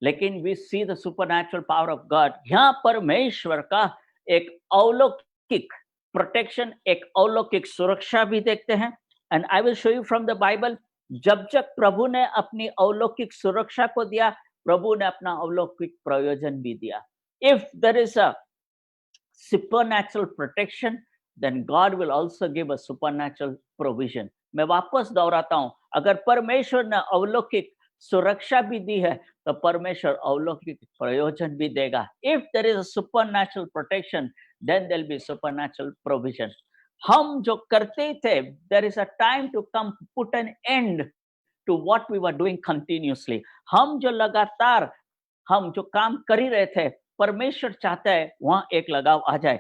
Speaker 4: लेकिन we see the supernatural power of God. यहाँ परमेश्वर का एक अलौकिक प्रोटेक्शन, एक अलौकिक सुरक्षा भी देखते हैं। And I will show you from the Bible, जब जब प्रभु ने अपनी अलौकिक सुरक्षा को दिया, प्रभु ने अपना अलौकिक प्रयोजन भी दिया। If there is a supernatural protection, then God will also give a supernatural provision. मैं वापस दोहराता हूं, अगर परमेश्वर ने अलौकिक सुरक्षा भी दी है तो परमेश्वर अलौकिक प्रयोजन भी देगा। If there is a supernatural protection, then there will be supernatural provision. हम जो करते थे, there is a time to come put an end to what we were doing continuously. हम जो लगातार हम जो काम कर ही रहे थे, परमेश्वर चाहता है वहां एक लगाव आ जाए।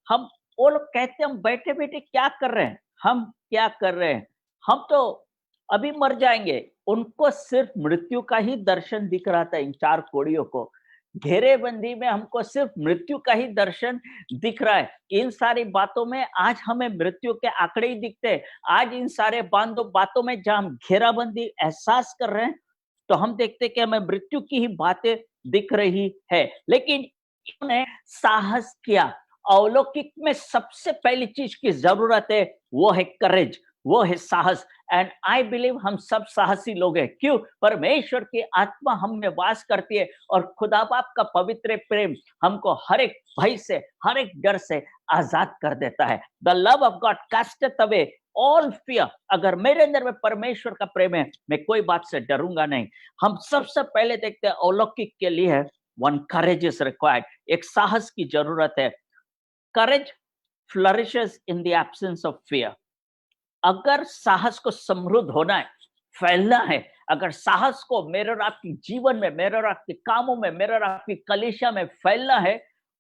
Speaker 4: हम वो लोग कहते हैं हम बैठे बैठे क्या कर रहे हैं, हम क्या कर रहे हैं, हम तो अभी मर जाएंगे। उनको सिर्फ मृत्यु का ही दर्शन दिख रहा था। इन चार कोड़ियों को घेरेबंदी में हमको सिर्फ मृत्यु का ही दर्शन दिख रहा है। इन सारी बातों में आज हमें मृत्यु के आंकड़े ही दिखते हैं। आज इन सारे बातों में जहां हम घेराबंदी एहसास कर रहे हैं तो हम देखते हैं कि हमें मृत्यु की ही बातें दिख रही है, लेकिन इन्होंने साहस किया। अलौकिक में सबसे पहली चीज की जरूरत है वो है करेज, वो है साहस। एंड आई बिलीव हम सब साहसी लोग हैं। क्यों? परमेश्वर की आत्मा हम में वास करती है और खुदा बाप का पवित्र प्रेम हमको हर एक भय से, हर एक डर से आजाद कर देता है। The love of God casteth away all fear. अगर मेरे अंदर में परमेश्वर का प्रेम है, मैं कोई बात से डरूंगा नहीं। हम सबसे पहले देखते हैं अलौकिक के लिए वन करेज इज रिक्वायर्ड, एक साहस की जरूरत है। Courage flourishes in the absence of fear. अगर साहस को समृद्ध होना है, फैलना है, अगर साहस को मेरे और आपके जीवन में, मेरे और आपके कामों में, मेरे और आपकी कलीसिया में फैलना है,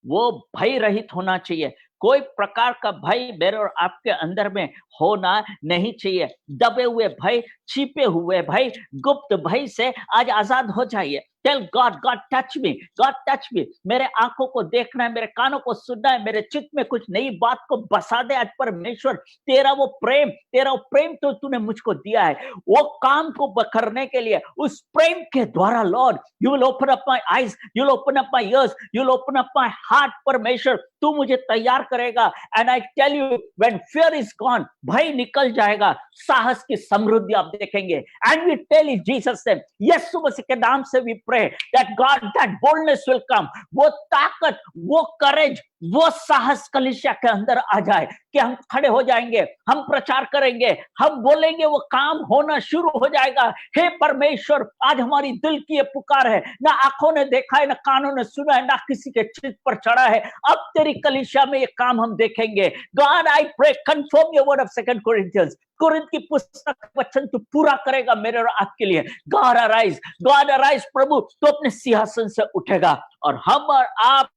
Speaker 4: वो भय रहित होना चाहिए। कोई प्रकार का भय मेरे और आपके अंदर में होना नहीं चाहिए। दबे हुए भय, छिपे हुए भय, गुप्त भय से आज आजाद हो जाइए। Tell God, God touch me, God touch me. मेरे आंखों को देखना है, मेरे कानों को सुनना है, मेरे चित्त में कुछ नई बात को बसा दे आज परमेश्वर। तेरा वो प्रेम तो तूने मुझको दिया है, वो काम को करने के लिए उस प्रेम के द्वारा Lord you will open up my eyes, you will open up my ears, you will open up my heart. परमेश्वर तू मुझे तैयार करेगा। And I tell you when fear is gone, भय निकल जाएगा, साहस की समृद्धि आप देखेंगे। And we tell in Jesus name, Yeshu Masih के नाम से we pray that God that boldness will come. वो ताकत, वो करेज, वो साहस कलीसिया के अंदर आ जाए कि हम खड़े हो जाएंगे, हम प्रचार करेंगे, हम बोलेंगे, वो काम होना शुरू हो जाएगा। हे परमेश्वर, आज हमारी दिल की ये पुकार है, ना आंखों ने देखा है, ना कानों ने सुना है, ना किसी के चित्त पर चढ़ा है। अब तेरी कलीसिया में ये काम हम देखेंगे। God I pray confirm your word of 2 Corinthians, कुरिन्थ की पुस्तक वचन तू पूरा करेगा मेरे और आपके लिए। God arise, God arise. प्रभु तो अपने सिंहासन से उठेगा और हम और आप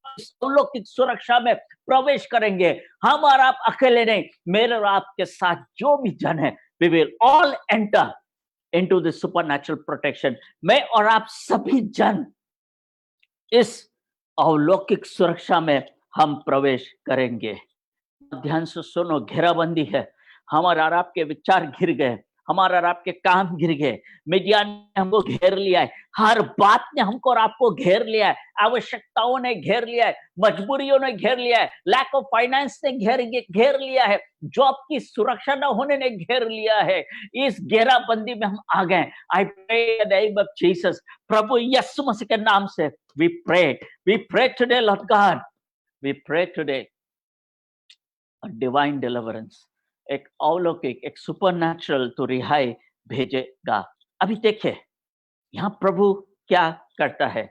Speaker 4: अलौकिक सुरक्षा में प्रवेश करेंगे। हम और आप अकेले नहीं, मेरे और आपके साथ जो भी जन है, we will all enter into the supernatural protection। मैं और आप सभी जन इस अलौकिक सुरक्षा में हम प्रवेश करेंगे। ध्यान से सुनो, घेराबंदी है, हमारे और आपके विचार घिर गए, हमारा और आपके काम गिर गए, मीडिया ने हमको घेर लिया है, हर बात ने हमको और आपको घेर लिया है, आवश्यकताओं ने घेर लिया है, मजबूरियों ने घेर लिया है, लैक ऑफ फाइनेंस ने घेर लिया है, जॉब की सुरक्षा न होने ने घेर लिया है। इस घेराबंदी में हम आ गए। I pray in the name of Jesus, प्रभु यीशु मसीह के नाम से we pray today Lord God, we pray today a divine deliverance, एक अलौकिक, एक सुपरनैचुरल तो रिहाई भेजेगा। अभी देखिए यहाँ प्रभु क्या करता है।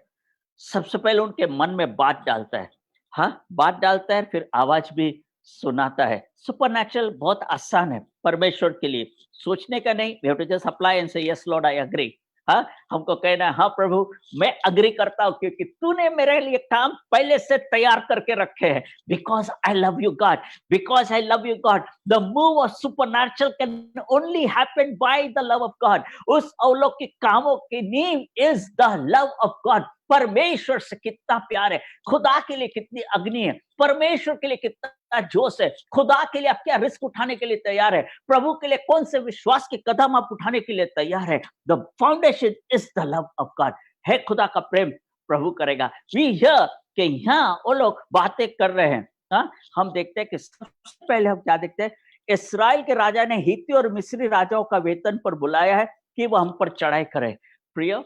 Speaker 4: सबसे पहले उनके मन में बात डालता है, हाँ बात डालता है, फिर आवाज भी सुनाता है। सुपरनैचुरल बहुत आसान है परमेश्वर के लिए, सोचने का नहीं। We have to just apply and say yes Lord I agree. हाँ, हमको कहना है हाँ प्रभु मैं अग्री करता हूँ, क्योंकि तूने मेरे लिए काम पहले से तैयार करके रखे हैं। Because I love you God, because I love you God. The move of supernatural can only happen by the love of God. उस अलौकिक कामों की नींव is the love of God. परमेश्वर से कितना प्यार है, खुदा के लिए कितनी अग्नि है, परमेश्वर के लिए कितना जोश है, खुदा के लिए आप क्या रिस्क उठाने के लिए तैयार है, प्रभु के लिए कौन से विश्वास के कदम आप उठाने के लिए तैयार है। The foundation is the love of God. है खुदा का प्रेम प्रभु करेगा। वी हियर कि यहाँ वो लोग बातें कर रहे हैं। हाँ, हम देखते हैं कि सबसे पहले हम क्या देखते हैं, इस्राएल के राजा ने हित्ती और मिस्री राजाओं का वेतन पर बुलाया है कि वो हम पर चढ़ाई करे। प्रिय,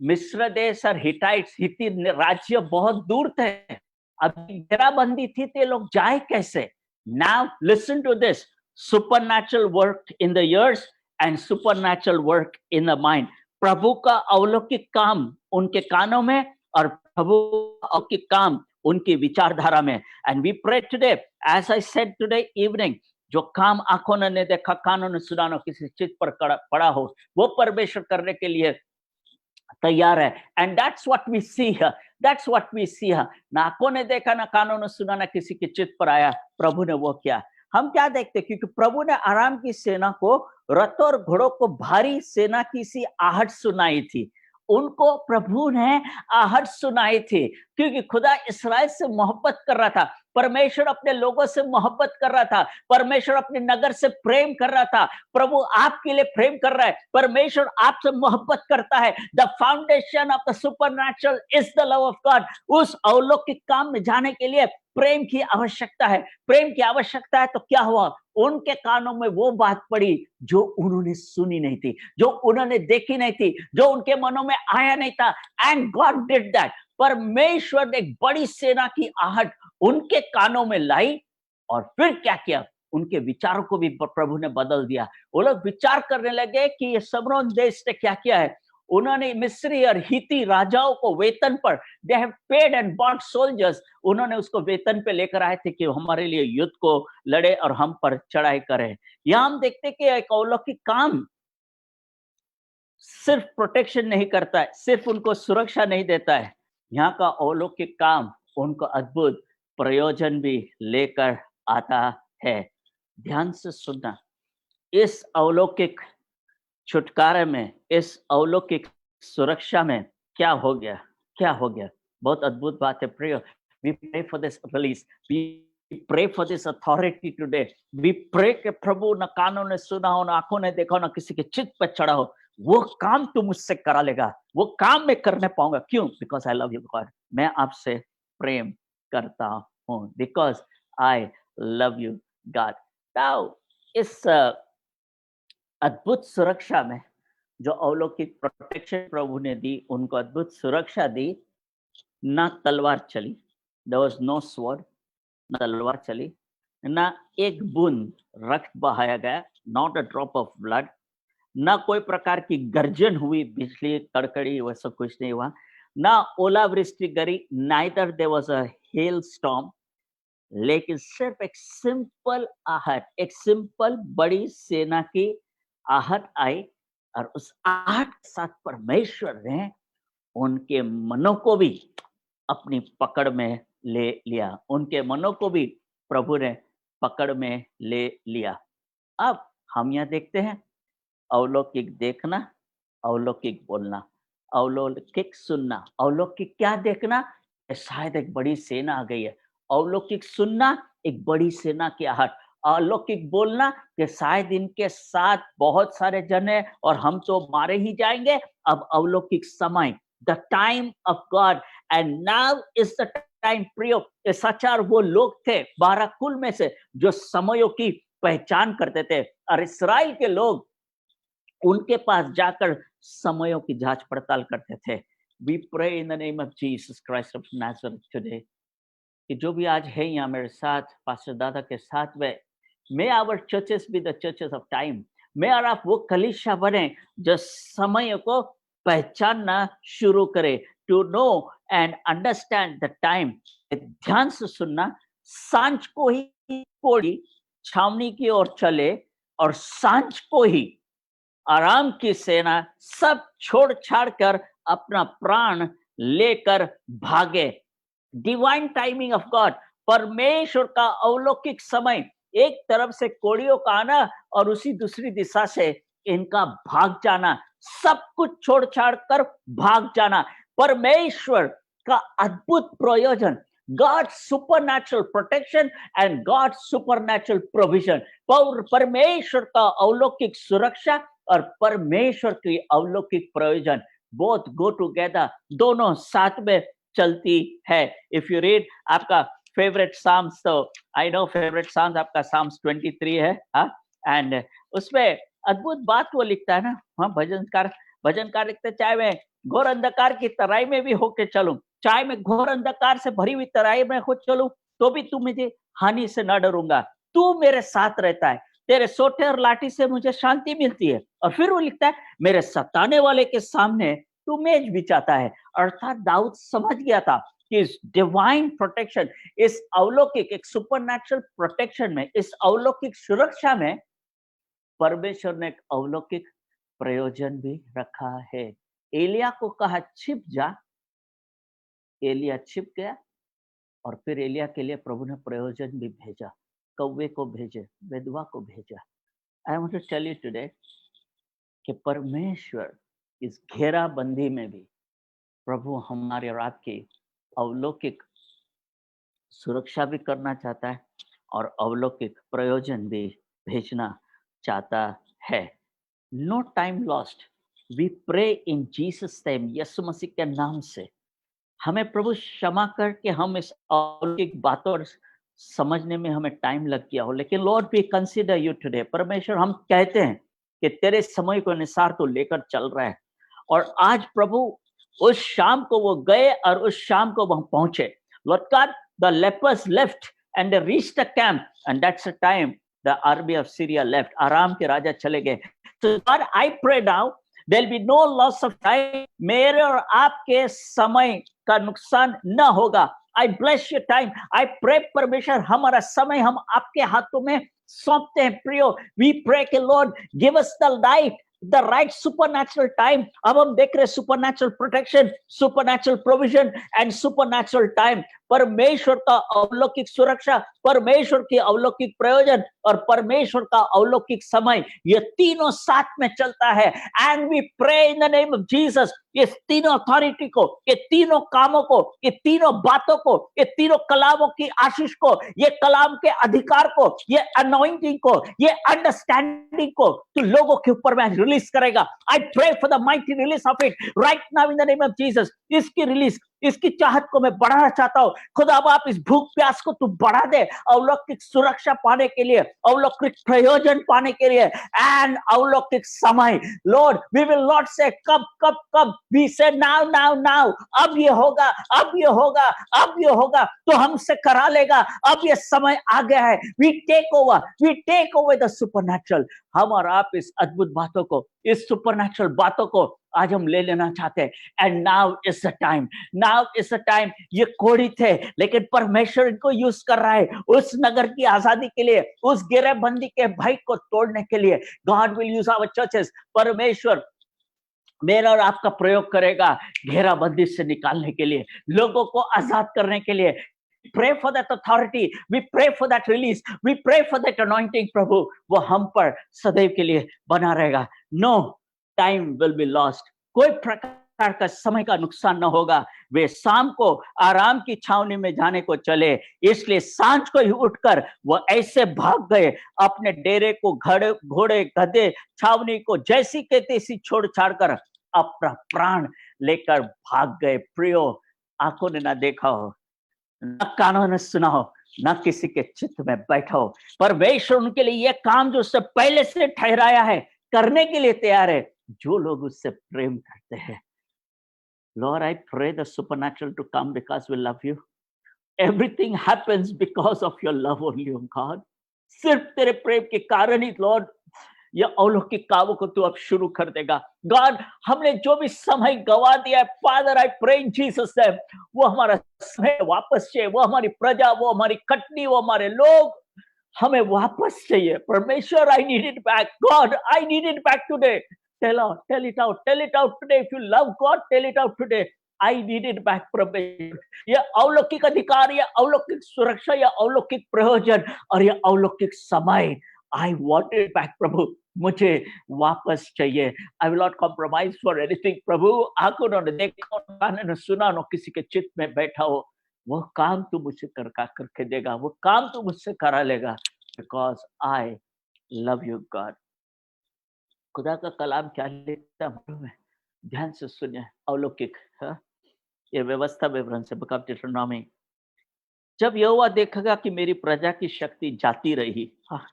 Speaker 4: मिस्र देश और हिटाइट्स हित्ती राज्य बहुत दूर थे, अभी घेराबंदी थी, तो लोग जाए कैसे। Now listen to this, supernatural work in the ears and supernatural work in the mind. प्रभु का अलौकिक काम उनके कानों में और प्रभु का अलौकिक काम उनकी विचारधारा में। And we pray today, as I said today evening, जो काम आंखों ने देखा, कानों ने सुना, न किसी चित पर पड़ा हो, वो परमेश्वर करने के लिए तैयार है। And that's what we see here, that's what we see here. ना आंखों ने देखा, ना कानों ने सुना, ना किसी के चित्त पर आया, प्रभु ने वो किया। हम क्या देखते, क्योंकि प्रभु ने आराम की सेना को, रथों और घोड़ों को भारी सेना की सी आहट सुनाई थी। उनको प्रभु ने आहट सुनाई थी, क्योंकि खुदा इस्राएल से मोहब्बत कर रहा था, परमेश्वर अपने लोगों से मोहब्बत कर रहा था, परमेश्वर अपने नगर से प्रेम कर रहा था। प्रभु आपके लिए प्रेम कर रहा है, परमेश्वर आपसे मोहब्बत करता है। The foundation of the supernatural is the love of God. उस अलौकिक काम में जाने के लिए प्रेम की आवश्यकता है। प्रेम की आवश्यकता है तो क्या हुआ, उनके कानों में वो बात पड़ी जो उन्होंने सुनी नहीं थी, जो उन्होंने देखी नहीं थी, जो उनके मनों में आया नहीं था। And God did that. परमेश्वर ने एक बड़ी सेना की आहट उनके कानों में लाई, और फिर क्या किया, उनके विचारों को भी प्रभु ने बदल दिया। वो लोग विचार करने लगे कि ये समरोन देश ने क्या किया है। उन्होंने मिस्री और हिती राजाओं को वेतन पर, they have paid and bought soldiers, उन्होंने उसको वेतन पे लेकर आए थे कि हमारे लिए युद्ध को लड़े और हम पर चढ़ाई करे। यहां हम देखते कि एक अलौकिक काम सिर्फ प्रोटेक्शन नहीं करता है, सिर्फ उनको सुरक्षा नहीं देता है, यहाँ का अलौकिक काम उनको अद्भुत प्रयोजन भी लेकर आता है। ध्यान से सुनना, इस अलौकिक छुटकारे में, इस अलौकिक सुरक्षा में क्या हो गया, क्या हो गया। बहुत अद्भुत बात है प्रिय। We pray for this release, we pray for this authority today. We pray कि प्रभु न कानों ने सुना हो, न आंखों ने देखा हो, न किसी के चित्त पर चढ़ा हो, वो काम तू मुझसे करा लेगा, वो काम मैं करने पाऊंगा। क्यों? Because I love you God. मैं आपसे प्रेम करता हूं, because I love you God. Now इस अद्भुत सुरक्षा में जो अलौकिक प्रोटेक्शन प्रभु ने दी, उनको अद्भुत सुरक्षा दी, ना तलवार चली, देयर वाज नो स्वॉर्ड, ना तलवार चली, ना एक बूंद रक्त बहाया गया, not a drop of blood, ना कोई प्रकार की गर्जन हुई, बिजली कड़कड़ी, वैसा कुछ नहीं हुआ, ना ओलावृष्टि गरी, neither there was a hail storm. लेकिन सिर्फ एक सिंपल आहट, एक सिंपल बड़ी सेना की आहट आई, और उस आहट के साथ परमेश्वर ने उनके मनों को भी अपनी पकड़ में ले लिया, उनके मनों को भी प्रभु ने पकड़ में ले लिया। अब हम यहाँ देखते हैं अलौकिक देखना, अलौकिक बोलना, अलौकिक सुनना। अलौकिक क्या देखना, शायद एक बड़ी सेना आ गई है। अलौकिक सुनना, एक बड़ी सेना की आहट। अलौकिक बोलना कि शायद इनके साथ बहुत सारे जन हैं और हम तो मारे ही जाएंगे। अब अलौकिक समय, the time of God, and now is the time. प्रियो, सचार वो लोग थे 12 कुल में से जो समयों की पहचान करते थे, और इस्राएल के लोग उनके पास जाकर समयों की जांच पड़ताल करते थे। We pray in the name of Jesus Christ of Nazareth today, कि जो भी आज है यहाँ मेरे साथ, पास्टर दादा के साथ में, may our churches be the churches of time. May और आप वो कलीसिया बने जो समय को पहचानना शुरू करे, to know and understand the time. ध्यान से सुनना, सांझ को ही कोड़ी छावनी की ओर चले और सांझ को ही आराम की सेना सब छोड़ छाड़ कर अपना प्राण लेकर भागे। डिवाइन टाइमिंग ऑफ गॉड, परमेश्वर का अलौकिक समय, एक तरफ से कोड़ियों का आना और उसी दूसरी दिशा से इनका भाग जाना, सब कुछ छोड़ छाड़ कर भाग जाना। परमेश्वर का अद्भुत प्रयोजन, God's supernatural protection and God's supernatural provision, परमेश्वर का अलौकिक सुरक्षा और परमेश्वर की अलौकिक प्रयोजन, both go together, दोनों साथ में चलती है। If you read आपका फेवरेट साम्स, तो आई नो फेवरेट साम्स आपका साम्स 23 है, एंड उसमें अद्भुत बात वो लिखता है ना, भजनकार लिखते हैं, चाहे मैं घोर अंधकार की तराई में भी होके चलूं, चाहे मैं घोर अंधकार से भरी हुई तराई में हो चलूं, तो भी तू मुझे हानि से न डरूंगा, तू मेरे साथ रहता है, तेरे सोटे और लाठी से मुझे शांति मिलती है। और फिर वो लिखता है, मेरे सताने वाले के सामने तू मेज बिछाता है। अर्थात दाऊद समझ गया था कि इस डिवाइन प्रोटेक्शन, इस अलौकिक एक सुपरनैचुरल प्रोटेक्शन में, इस अलौकिक सुरक्षा में परमेश्वर ने एक अलौकिक प्रयोजन भी रखा है। एलिया को कहा छिप जा, एलिया छिप गया, और फिर एलिया के लिए प्रभु ने प्रयोजन भी भेजा, कौवे को भेजे, विधवा को भेजा। I want to tell you today कि परमेश्वर इस घेराबंदी में भी प्रभु हमारे और आपकी अलौकिक सुरक्षा भी करना चाहता है और अलौकिक प्रयोजन भी भेजना चाहता है। No time lost, we pray in Jesus name, Yeshu Masih के नाम से हमें प्रभु क्षमा करके हम इस अलौकिक बातों और समझने में हमें टाइम लग गया हो, लेकिन lord we consider you today. परमेश्वर, हम कहते हैं कि तेरे समय को अनुसार तो लेकर चल रहा है, और आज प्रभु उस शाम को वो गए और उस शाम को वहां पहुंचे। Lord God, the lepers left and they reached the camp, and that's the time the army of Syria left. आराम के राजा चले गए। So God, I pray now there'll be no loss of time, मेरे और आपके समय का नुकसान न होगा। I bless your time, I pray परमेश्वर, हमारा समय हम आपके हाथों में सौंपते हैं। प्रियो, we pray कि Lord give us the light, the right supernatural time। अब हम देख रहे supernatural protection, supernatural provision and supernatural time। परमेश्वर का अलौकिक सुरक्षा, परमेश्वर की अलौकिक प्रयोजन और परमेश्वर का अलौकिक समय, ये तीनों साथ में चलता है। And we pray in the name of Jesus, ये तीनों अथॉरिटी को, ये तीनों कामों को, ये तीनों बातों को, ये तीनों कलामों की आशीष को, ये कलाम के अधिकार को, ये अनॉइंटिंग को, ये अंडरस्टैंडिंग को तो लोगों के ऊपर में रिलीज करेगा। I pray for the mighty release of it right now in the name of Jesus. इसकी रिलीज, इसकी चाहत को मैं बढ़ाना चाहता हूं। खुदा आप इस भूख प्यास को तू बढ़ा दे, अलौकिक सुरक्षा पाने के लिए, अलौकिक प्रयोजन पाने के लिए, एंड अलौकिक समय। लॉर्ड, वी विल नॉट से कब कब कब, वी से नाउ नाउ नाउ। अब ये होगा, अब ये होगा, अब ये होगा, तो हमसे करा लेगा। अब ये समय आ गया है। We take over the supernatural. हम और आप इस अद्भुत बातों को, इस सुपरनैचुरल बातों को आज हम ले लेना चाहते हैं। And now is the time, now is the time. ये कोड़ी थे, लेकिन परमेश्वर इनको यूज कर रहा है उस नगर की आजादी के लिए, उस घेराबंदी के भय को तोड़ने के लिए। God will use our churches. परमेश्वर मेरा और आपका प्रयोग करेगा घेराबंदी से निकालने के लिए, लोगों को आजाद करने के लिए। Pray for that authority, we pray for that release, we pray for that anointing। प्रभु वो हम पर सदैव के लिए बना रहेगा। No time will be lost, कोई प्रकार का समय का नुकसान न होगा। वे शाम को आराम की छावनी में जाने को चले, इसलिए सांझ को ही उठकर वो ऐसे भाग गए, अपने डेरे को, घोड़े गधे छावनी को जैसी के तैसी छोड़ छाड़ कर अपना प्राण लेकर भाग गए। प्रियो, आंखों ने ना देखा हो, न कानों ने सुना हो, न किसी के चित्त में बैठा हो, परमेश्वर उनके लिए यह काम जो उससे पहले से ठहराया है करने के लिए तैयार है, जो लोग उससे प्रेम करते हैं। Lord, I pray the supernatural to come because we love you. Everything happens because of your love only, oh God. सिर्फ तेरे प्रेम के कारण ही लॉर्ड ये अलौकिक कामों को तू अब शुरू कर देगा। गॉड, हमने जो भी समय गवा दिया है, father I pray in Jesus name, वो हमारा समय वापस चाहिए, वो हमारी प्रजा, वो हमारी कटनी, वो हमारे लोग हमें वापस चाहिए परमेश्वर. I need it back. God, I need it back today. Tell it out, tell it out today. If you love God, tell it out today. I need it back परमेश्वर. ये अलौकिक अधिकार, ये अलौकिक सुरक्षा, ये अलौकिक प्रयोजन और ये अलौकिक समय, आई वॉन्ट इट बैक प्रभु. मुझे वापस चाहिए. I will not compromise for anything प्रभु. आंखों ने देखा, कानों ने सुना, न किसी के चित्त में बैठा हो, वो काम तू मुझसे करके देगा, वो काम तू मुझसे करा लेगा. Because I love you God. खुदा का कलाम क्या लिखता है, ध्यान से सुनिए. अलौकिक, हाँ? ये व्यवस्था विवरण से बुक ऑफ डिट्रोनॉमी. जब यहोवा देखेगा कि मेरी प्रजा की शक्ति जाती रही, हाँ,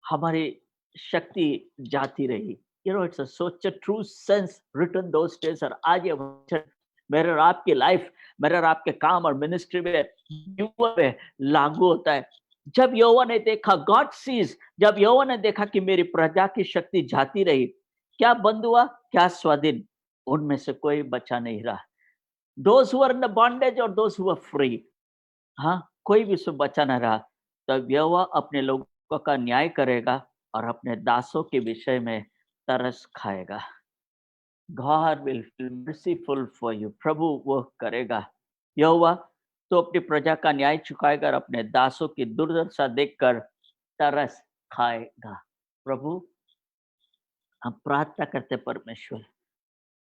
Speaker 4: हमारी शक्ति जाती रही. You know, it's such a true sense written those days. और आज ये वचन मेरे और आपकी लाइफ, मेरे और आपके काम और मिनिस्ट्री में, जीवन में लागू होता है. जब यहोवा ने देखा, गॉड सीज, जब यहोवा ने देखा कि मेरी प्रजा की शक्ति जाती रही, क्या बंद हुआ, क्या स्वाधीन? उनमें से कोई बचा नहीं रहा. those who were in the bondage और those who were free, हाँ, कोई भी उसमें बचा न रहा. तब यहोवा अपने लोगों का न्याय करेगा और अपने दासों के विषय में तरस खाएगा. God will feel merciful for you. प्रभु वो करेगा. यहोवा तो अपनी प्रजा का न्याय चुकाएगा और अपने दासों की दुर्दशा देखकर तरस खाएगा. प्रभु, हम प्रार्थना करते परमेश्वर,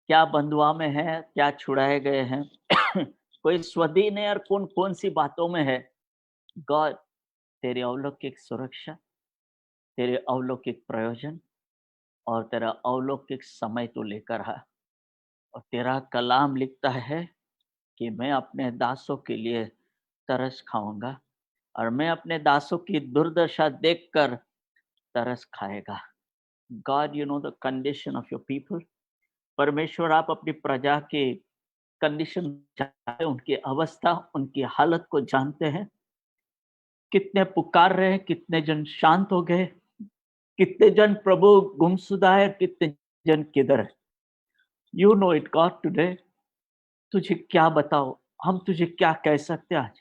Speaker 4: क्या बंधुआ में है, क्या छुड़ाए गए हैं, कोई स्वाधीन है और कौन कौन सी बातों में है. गॉड, तेरी अलौकिक सुरक्षा, तेरे अलौकिक प्रयोजन और तेरा अलौकिक समय तो लेकर आ. और तेरा कलाम लिखता है कि मैं अपने दासों के लिए तरस खाऊंगा और मैं अपने दासों की दुर्दशा देखकर तरस खाएगा. God, you know the condition of your people. परमेश्वर, आप अपनी प्रजा की कंडीशन जानते, उनकी अवस्था, उनकी हालत को जानते हैं. कितने पुकार रहे हैं, कितने जन शांत हो गए, कितने जन प्रभु गुमशुदा है, कितने जन किधर है. You no it God today. तुझे क्या बताओ, हम तुझे क्या कह सकते आज.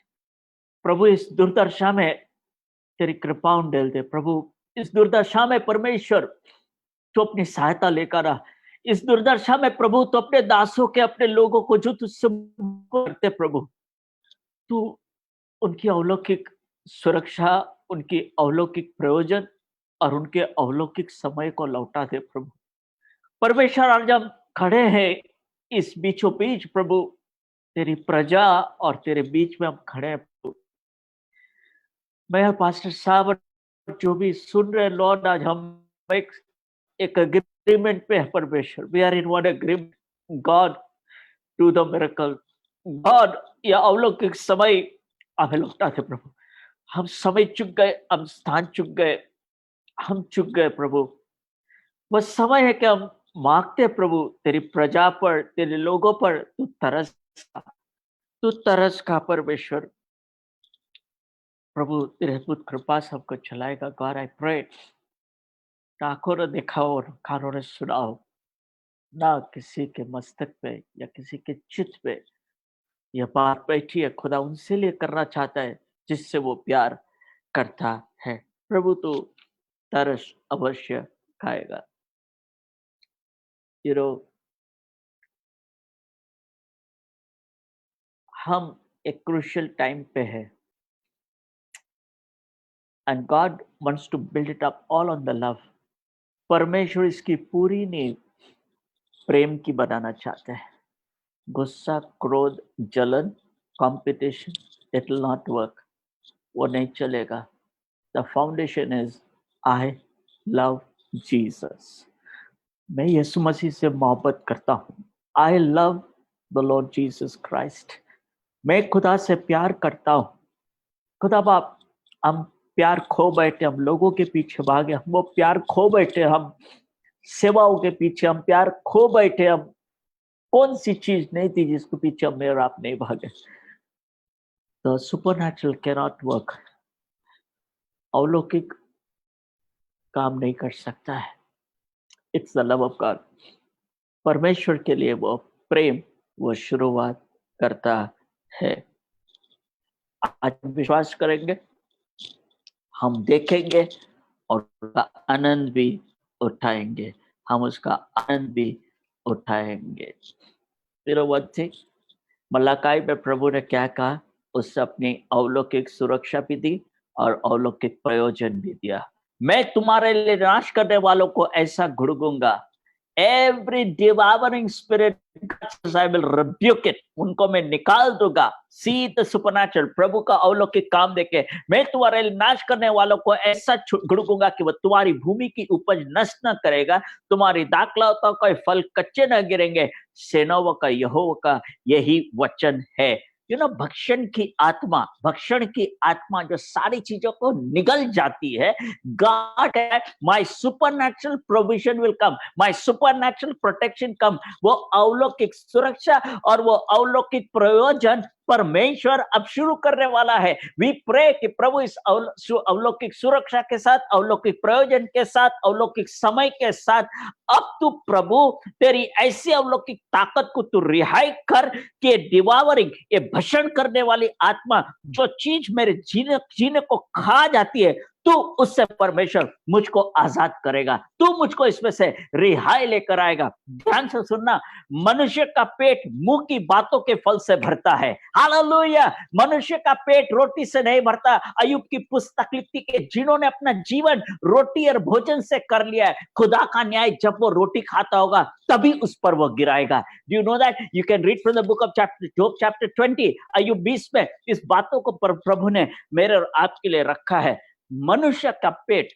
Speaker 4: प्रभु, इस दुर्दशा में तेरी कृपा उंडेल दे. प्रभु, इस दुर्दशा में परमेश्वर तो अपनी सहायता लेकर आ. इस दुर्दशा में प्रभु तो अपने दासों के, अपने लोगों को जो तुझसे करते प्रभु, तू उनकी अलौकिक सुरक्षा, उनकी अलौकिक प्रयोजन और उनके अलौकिक समय को लौटा दे प्रभु. परमेश्वर, आज हम खड़े हैं इस बीचों बीच प्रभु, तेरी प्रजा और तेरे बीच में हम खड़े हैं प्रभु. मैं पास्टर साहब जो भी सुन रहे लॉर्ड, आज हम एक एग्रीमेंट पे है परमेश्वर. We are in one agreement. God, do the miracle. God, यह अलौकिक समय हमें लौटा दे प्रभु. हम समय चुक गए, हम स्थान चुक गए, हम चुक गए प्रभु. वह समय है कि हम मांगते प्रभु, तेरी प्रजा पर, तेरे लोगों पर तू तरस का परमेश्वर. प्रभु, तेरे अद्भुत कृपा से हमको चलाएगा. गॉड, आई प्रे, आंखों ने देखा हो, कानों ने सुना हो, ना किसी के मस्तक पे या किसी के चित्त पे यह बात बैठी है, खुदा उनसे लिए करना चाहता है जिससे वो प्यार करता है. प्रभु, तू तरस अवश्य खाएगा. यू नो, हम एक क्रूशियल टाइम पे है and God wants to build it up all on the love. परमेश्वर इसकी पूरी नींव प्रेम की बनाना चाहते हैं. गुस्सा, क्रोध, जलन, competition, it will not work. वो नहीं चलेगा. The foundation is I love Jesus. मैं यीशु मसीह से मोहब्बत करता हूँ. I love the Lord Jesus Christ. मैं खुदा से प्यार करता हूँ. खुदा बाप, हम प्यार खो बैठे, हम लोगों के पीछे भागे, हम वो प्यार खो बैठे, हम सेवाओं के पीछे हम प्यार खो बैठे. हम कौन सी चीज नहीं थी जिसके पीछे हम और आप नहीं भागे. The supernatural can not work. अलौकिक काम नहीं कर सकता है. It's the love of God. परमेश्वर के लिए वो प्रेम, वो शुरुआत करता है. आज विश्वास करेंगे हम देखेंगे और उसका आनंद भी उठाएंगे, हम उसका आनंद भी उठाएंगे। फिर वन थिंग, मलाकाई में प्रभु ने क्या कहा, उससे अपनी अलौकिक सुरक्षा भी दी और अलौकिक प्रयोजन भी दिया। मैं तुम्हारे लिए नाश करने वालों को ऐसा घुड़कूंगा, every devouring spirit I will rebuke it, उनको मैं निकाल दूंगा। सी द सुपरनैचुरल, प्रभु का अलौकिक काम देखे, मैं तुम्हारे लिए नाश करने वालों को ऐसा घुड़कूंगा कि वह तुम्हारी भूमि की उपज नष्ट न करेगा, तुम्हारी दाखलताओं का फल कच्चे न गिरेंगे। सेनाओं का यहोवा का यही वचन है। यू नो, भक्षण की आत्मा जो सारी चीजों को निगल जाती है, गॉड है, my supernatural provision will come, my supernatural protection come. वो अलौकिक सुरक्षा और वो अलौकिक प्रयोजन परमेश्वर अब शुरू करने वाला है। वी प्रे कि प्रभु इस अलौकिक सुरक्षा के साथ, अलौकिक प्रयोजन के साथ, अलौकिक समय के साथ, अब तू प्रभु तेरी ऐसी अलौकिक ताकत को तू रिहाई कर कि डिवावरिंग, ये भक्षण करने वाली आत्मा, जो चीज मेरे जीने को खा जाती है, तू उससे परमेश्वर मुझको आजाद करेगा, तू मुझको इसमें से रिहाई लेकर आएगा। ध्यान से सुनना, मनुष्य का पेट मुंह की बातों के फल से भरता है। हालेलुया! मनुष्य का पेट रोटी से नहीं भरता। अय्यूब की पुस्तक लिखती है कि जिन्होंने अपना जीवन रोटी और भोजन से कर लिया है, खुदा का न्याय जब वो रोटी खाता होगा तभी उस पर वो गिराएगा। Do you know that? You can read from the book of Job chapter 20, Ayyub 20 में इस बातों को प्रभु ने मेरे और आपके लिए रखा है। मनुष्य का पेट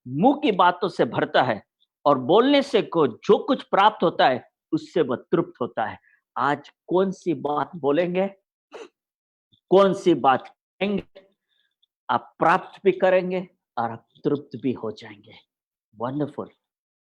Speaker 4: मुंह की बातों से भरता है और बोलने से को जो कुछ प्राप्त होता है उससे वह तृप्त होता है। आज कौन सी बात बोलेंगे, कौन सी बात कहेंगे, आप प्राप्त भी करेंगे और आप तृप्त भी हो जाएंगे। Wonderful,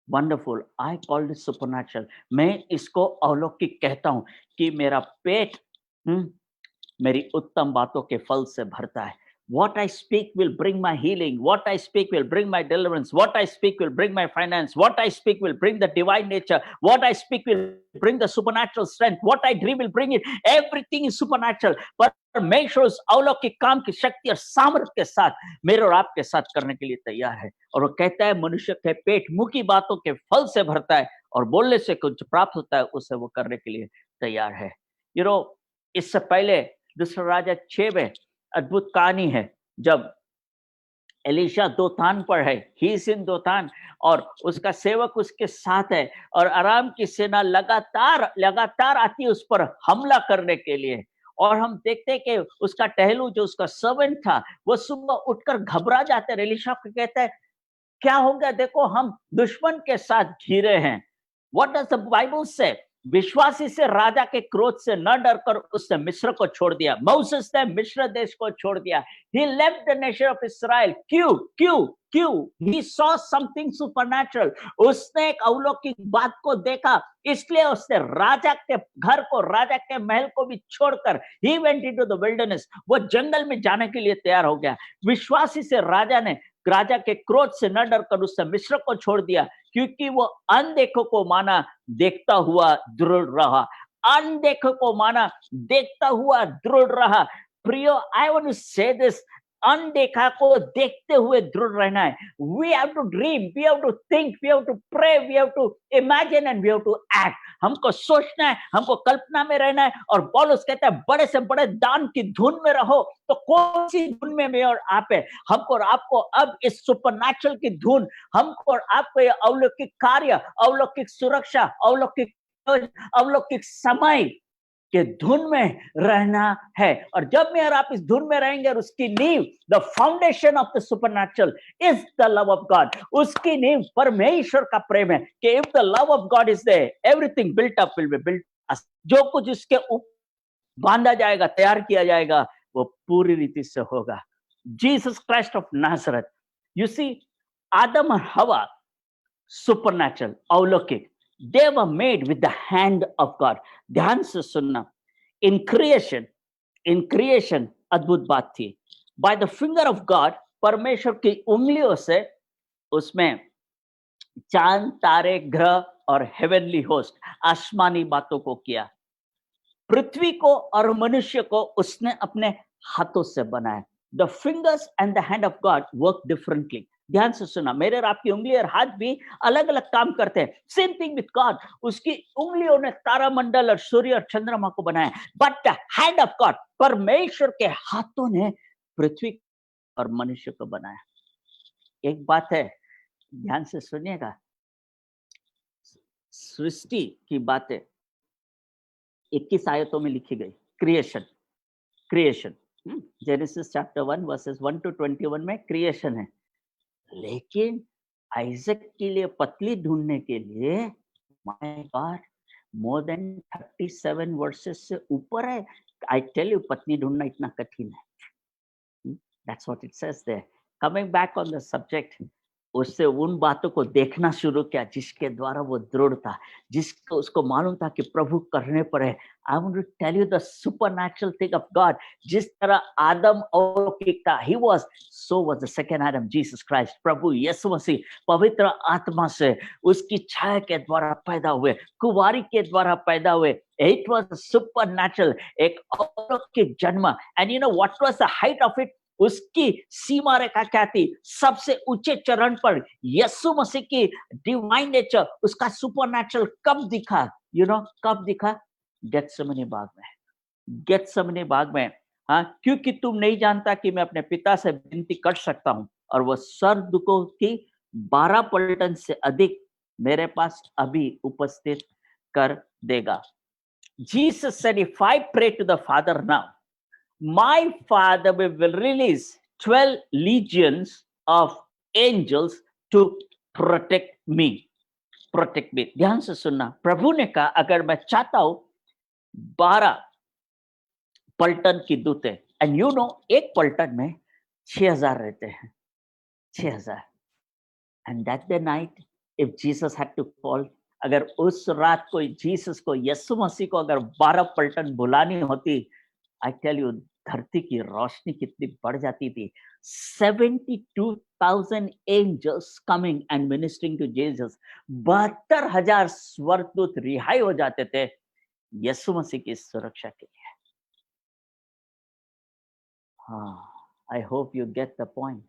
Speaker 4: wonderful. I called it supernatural. मैं इसको अलौकिक कहता हूं कि मेरा पेट मेरी उत्तम बातों के फल से भरता है। What I speak will bring my healing. What I speak will bring my deliverance. What I speak will bring my finance. What I speak will bring the divine nature. What I speak will bring the supernatural strength. What I dream will bring it. Everything is supernatural. परमेश्वर उस अलौकिक काम की शक्ति और सामर्थ्य के साथ मेरे और आपके साथ करने के लिए तैयार है। और वो कहता है मनुष्य के पेट मुंह की बातों के फल से भरता है और बोलने से कुछ प्राप्त होता है, उसे वो करने के लिए तैयार है। यू नो, इससे पहले दूसरा राजा 6 में अद्भुत कहानी है, जब एलिशा दोतान पर है, ही इज इन दोतान, और उसका सेवक उसके साथ है और आराम की सेना लगातार आती है उस पर हमला करने के लिए। और हम देखते हैं कि उसका टहलू जो उसका सर्वेंट था वो सुबह उठकर घबरा जाते हैं। एलिशा को कहता है क्या हो गया, देखो हम दुश्मन के साथ घिरे हैं। व्हाट डज द बाइबल से? विश्वासी से राजा के क्रोध से न डरकर उसने मिस्र को छोड़ दिया। मोसेस ने मिस्र देश को छोड़ दिया। He left the nation of Israel. क्यों? He saw something supernatural. उसने एक अलौकिक बात को देखा, इसलिए उसने राजा के घर को, राजा के महल को भी छोड़कर he went into the wilderness. वो जंगल में जाने के लिए तैयार हो गया। विश्वासी से राजा के क्रोध से न डरकर उसने मिस्र को छोड़ दिया, क्योंकि वो अनदेखो को माना देखता हुआ दृढ़ रहा। अनदेखो को माना देखता हुआ दृढ़ रहा। प्रियो, I want to say this, अनदेखा को देखते हुए दृढ़ रहना है। We have to dream, we have to think, we have to pray, we have to imagine and we have to act. हमको सोचना है, हमको कल्पना में रहना है। और पौलुस कहता है बड़े से बड़े दान की धुन में रहो। तो कौन सी धुन में मैं और आप है? हमको और आपको अब इस सुपरनैचुरल की धुन, हमको और आपको ये अलौकिक कार्य, अलौकिक सुरक्षा, अलौकिक समय के धुन में रहना है। और जब मैं और आप इस धुन में रहेंगे और उसकी नींव, the foundation of the supernatural is the love of God, उसकी नींव परमेश्वर का प्रेम है कि if the love of God is there, everything built up will be built up. जो कुछ इसके बांधा जाएगा, तैयार किया जाएगा, वो पूरी रीति से होगा। Jesus Christ of Nazareth, you see, Adam और हवा सुपरनैचुरल, अलौकिक, they were made with the hand of God. ध्यान से सुनना, in creation अद्भुत बात थी। by the finger of God, परमेश्वर की उंगलियों से उसमें चांद, तारे, ग्रह और हेवनली होस्ट, आसमानी बातों को किया। पृथ्वी को और मनुष्य को उसने अपने हाथों से बनाया। The fingers and the hand of God work differently. ध्यान से सुना, मेरे और आपकी उंगली और हाथ भी अलग अलग काम करते हैं. Same thing with God. उसकी उंगलियों ने तारामंडल और सूर्य और चंद्रमा को बनाया. But the hand of God, परमेश्वर के हाथों ने पृथ्वी और मनुष्य को बनाया. एक बात है, ध्यान से सुनिएगा, सृष्टि की बातें 21 आयतों में लिखी गई. Creation, creation, genesis chapter 1 versus 1 to 21 में क्रिएशन है. लेकिन आइजक के लिए पतली ढूंढने के लिए my God more than 37 versus से ऊपर है. आई टेल यू, पतली ढूंढना इतना कठिन है. That's what it says there. Coming back on the subject, उससे उन बातों को देखना शुरू किया जिसके द्वारा वो दृढ़ था, जिसको उसको मालूम था कि प्रभु करने पर है. I want to tell you the supernatural thing of God. जिस तरह आदम अलौकिक था, he was, so was the second Adam, Jesus Christ. प्रभु यीशु मसीह पवित्र आत्मा से उसकी छाया के द्वारा पैदा हुए, कुंवारी के द्वारा पैदा हुए. It was supernatural, एक अलौकिक जन्म. And you know what was the height of it? उसकी सीमा रेखा क्या थी? सबसे ऊंचे चरण पर यीशु मसीह की डिवाइन नेचर, उसका सुपरनैचुरल कब दिखा? यू नो कब दिखा? गेत्सेमनी बाग में. गेत्सेमनी बाग में. हाँ, क्योंकि तुम नहीं जानता कि मैं अपने पिता से विनती कर सकता हूं और वह स्वर्गदूतों की 12 पलटन से अधिक मेरे पास अभी उपस्थित कर देगा. Jesus said, if I pray to the Father now, my Father will release 12 legions of angels to protect me. Protect me. ध्यान से सुनना, प्रभु ने कहा अगर मैं चाहता हूं 12 पलटन की दूतें. एंड यू नो, एक पलटन में 6000 रहते हैं. 6000. And that the night if Jesus had to call, अगर उस रात को जीसस को, यीशु मसीह को अगर 12 पलटन बुलानी होती, आई टेल यू, धरती की रोशनी कितनी बढ़ जाती थी. 72,000 angels coming and ministering to Jesus. 72,000 स्वर्गदूत रिहाई हो जाते थे यीशु मसीह की सुरक्षा के लिए. हाँ, I hope you get the point.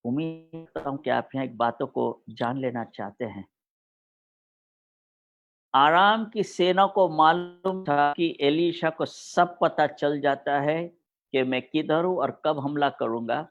Speaker 4: उम्मीद करता हूं कि आप यहाँ एक बातों को जान लेना चाहते हैं. आराम की सेना को मालूम था कि एलीशा को सब पता चल जाता है कि मैं किधर हूं और कब हमला करूंगा.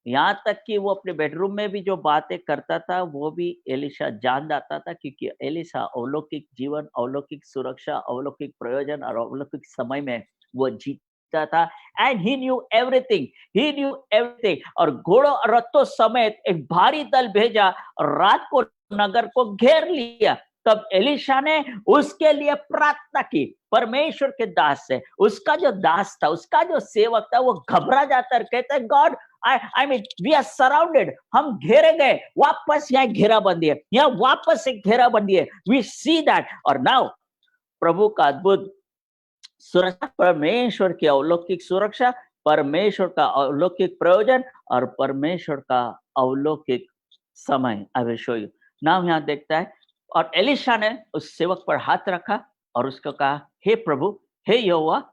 Speaker 4: यहाँ तक कि वो अपने बेडरूम में भी जो बातें करता था वो भी एलीशा जान जाता था, क्योंकि एलीशा अलौकिक जीवन, अलौकिक सुरक्षा, अलौकिक प्रयोजन और अलौकिक समय में वो जीता था. And he new everything, he new everything. और घोड़ों और रथों समेत एक भारी दल भेजा और रात को नगर को घेर लिया. तब एलीशा ने उसके लिए प्रार्थना की. परमेश्वर के दास से, उसका जो दास था, उसका जो सेवक था, वो घबरा जाता है, कहता है God, I mean, we are surrounded. हम घेरे गए. वापस यहाँ घेराबंदी है, यहाँ वापस एक घेराबंदी है. We see that. और now प्रभु का अद्भुत सुरक्षा, परमेश्वर की अलौकिक सुरक्षा, परमेश्वर का अलौकिक प्रयोजन और परमेश्वर का अलौकिक समय. I will show you. now यहाँ देखता है, और एलीशा ने उस सेवक पर हाथ रखा और उसको कहा, हे प्रभु, हे यहोवा,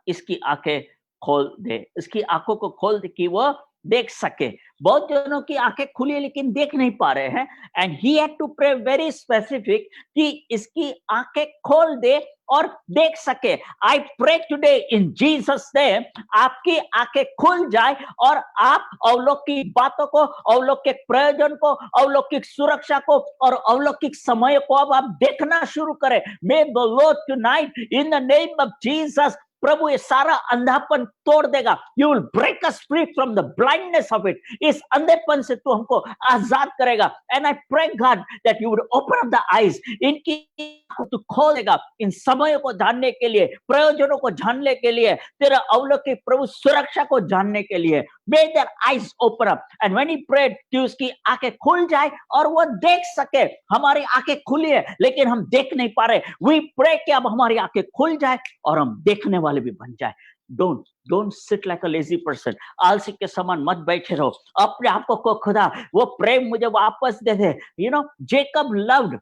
Speaker 4: इसकी आंखें खोल दे, इसकी आंखों को खोल दे कि वो देख सके. बहुत जनों की आंखें खुली है लेकिन देख नहीं पा रहे हैं. And he had to pray very specific कि इसकी आंखें खोल दे और देख सके. I pray today in Jesus name, आपकी आंखें खुल जाए और आप अलौकिक बातों को, अलौकिक प्रयोजन को, अलौकिक सुरक्षा को और अलौकिक समय को अब आप देखना शुरू करें. May the Lord tonight in the name of Jesus, प्रभु ये सारा अंधापन तोड़ देगा. You will break us free from the blindness of it. इस अंधेपन से तू हमको आजाद करेगा. And I pray God that you would open up the eyes, इनकी आंखों तू खोल देगा इन समयों को जानने के लिए, प्रयोजनों को जानने के लिए, तेरा अलौकिक प्रभु सुरक्षा को जानने के लिए. May their eyes open up. And when he prayed कि उसकी आंखें खुल जाए और वो देख सके. हमारी आंखें खुली है लेकिन हम देख नहीं पा रहे. वी प्रे कि अब हमारी आंखें खुल जाए और हम देखने वाले भी बन जाए. Don't sit like a lazy person. आलसी के समान मत बैठे रहो. अपने आप को खुदा वो प्रेम मुझे वापस दे दे. You know, Jacob loved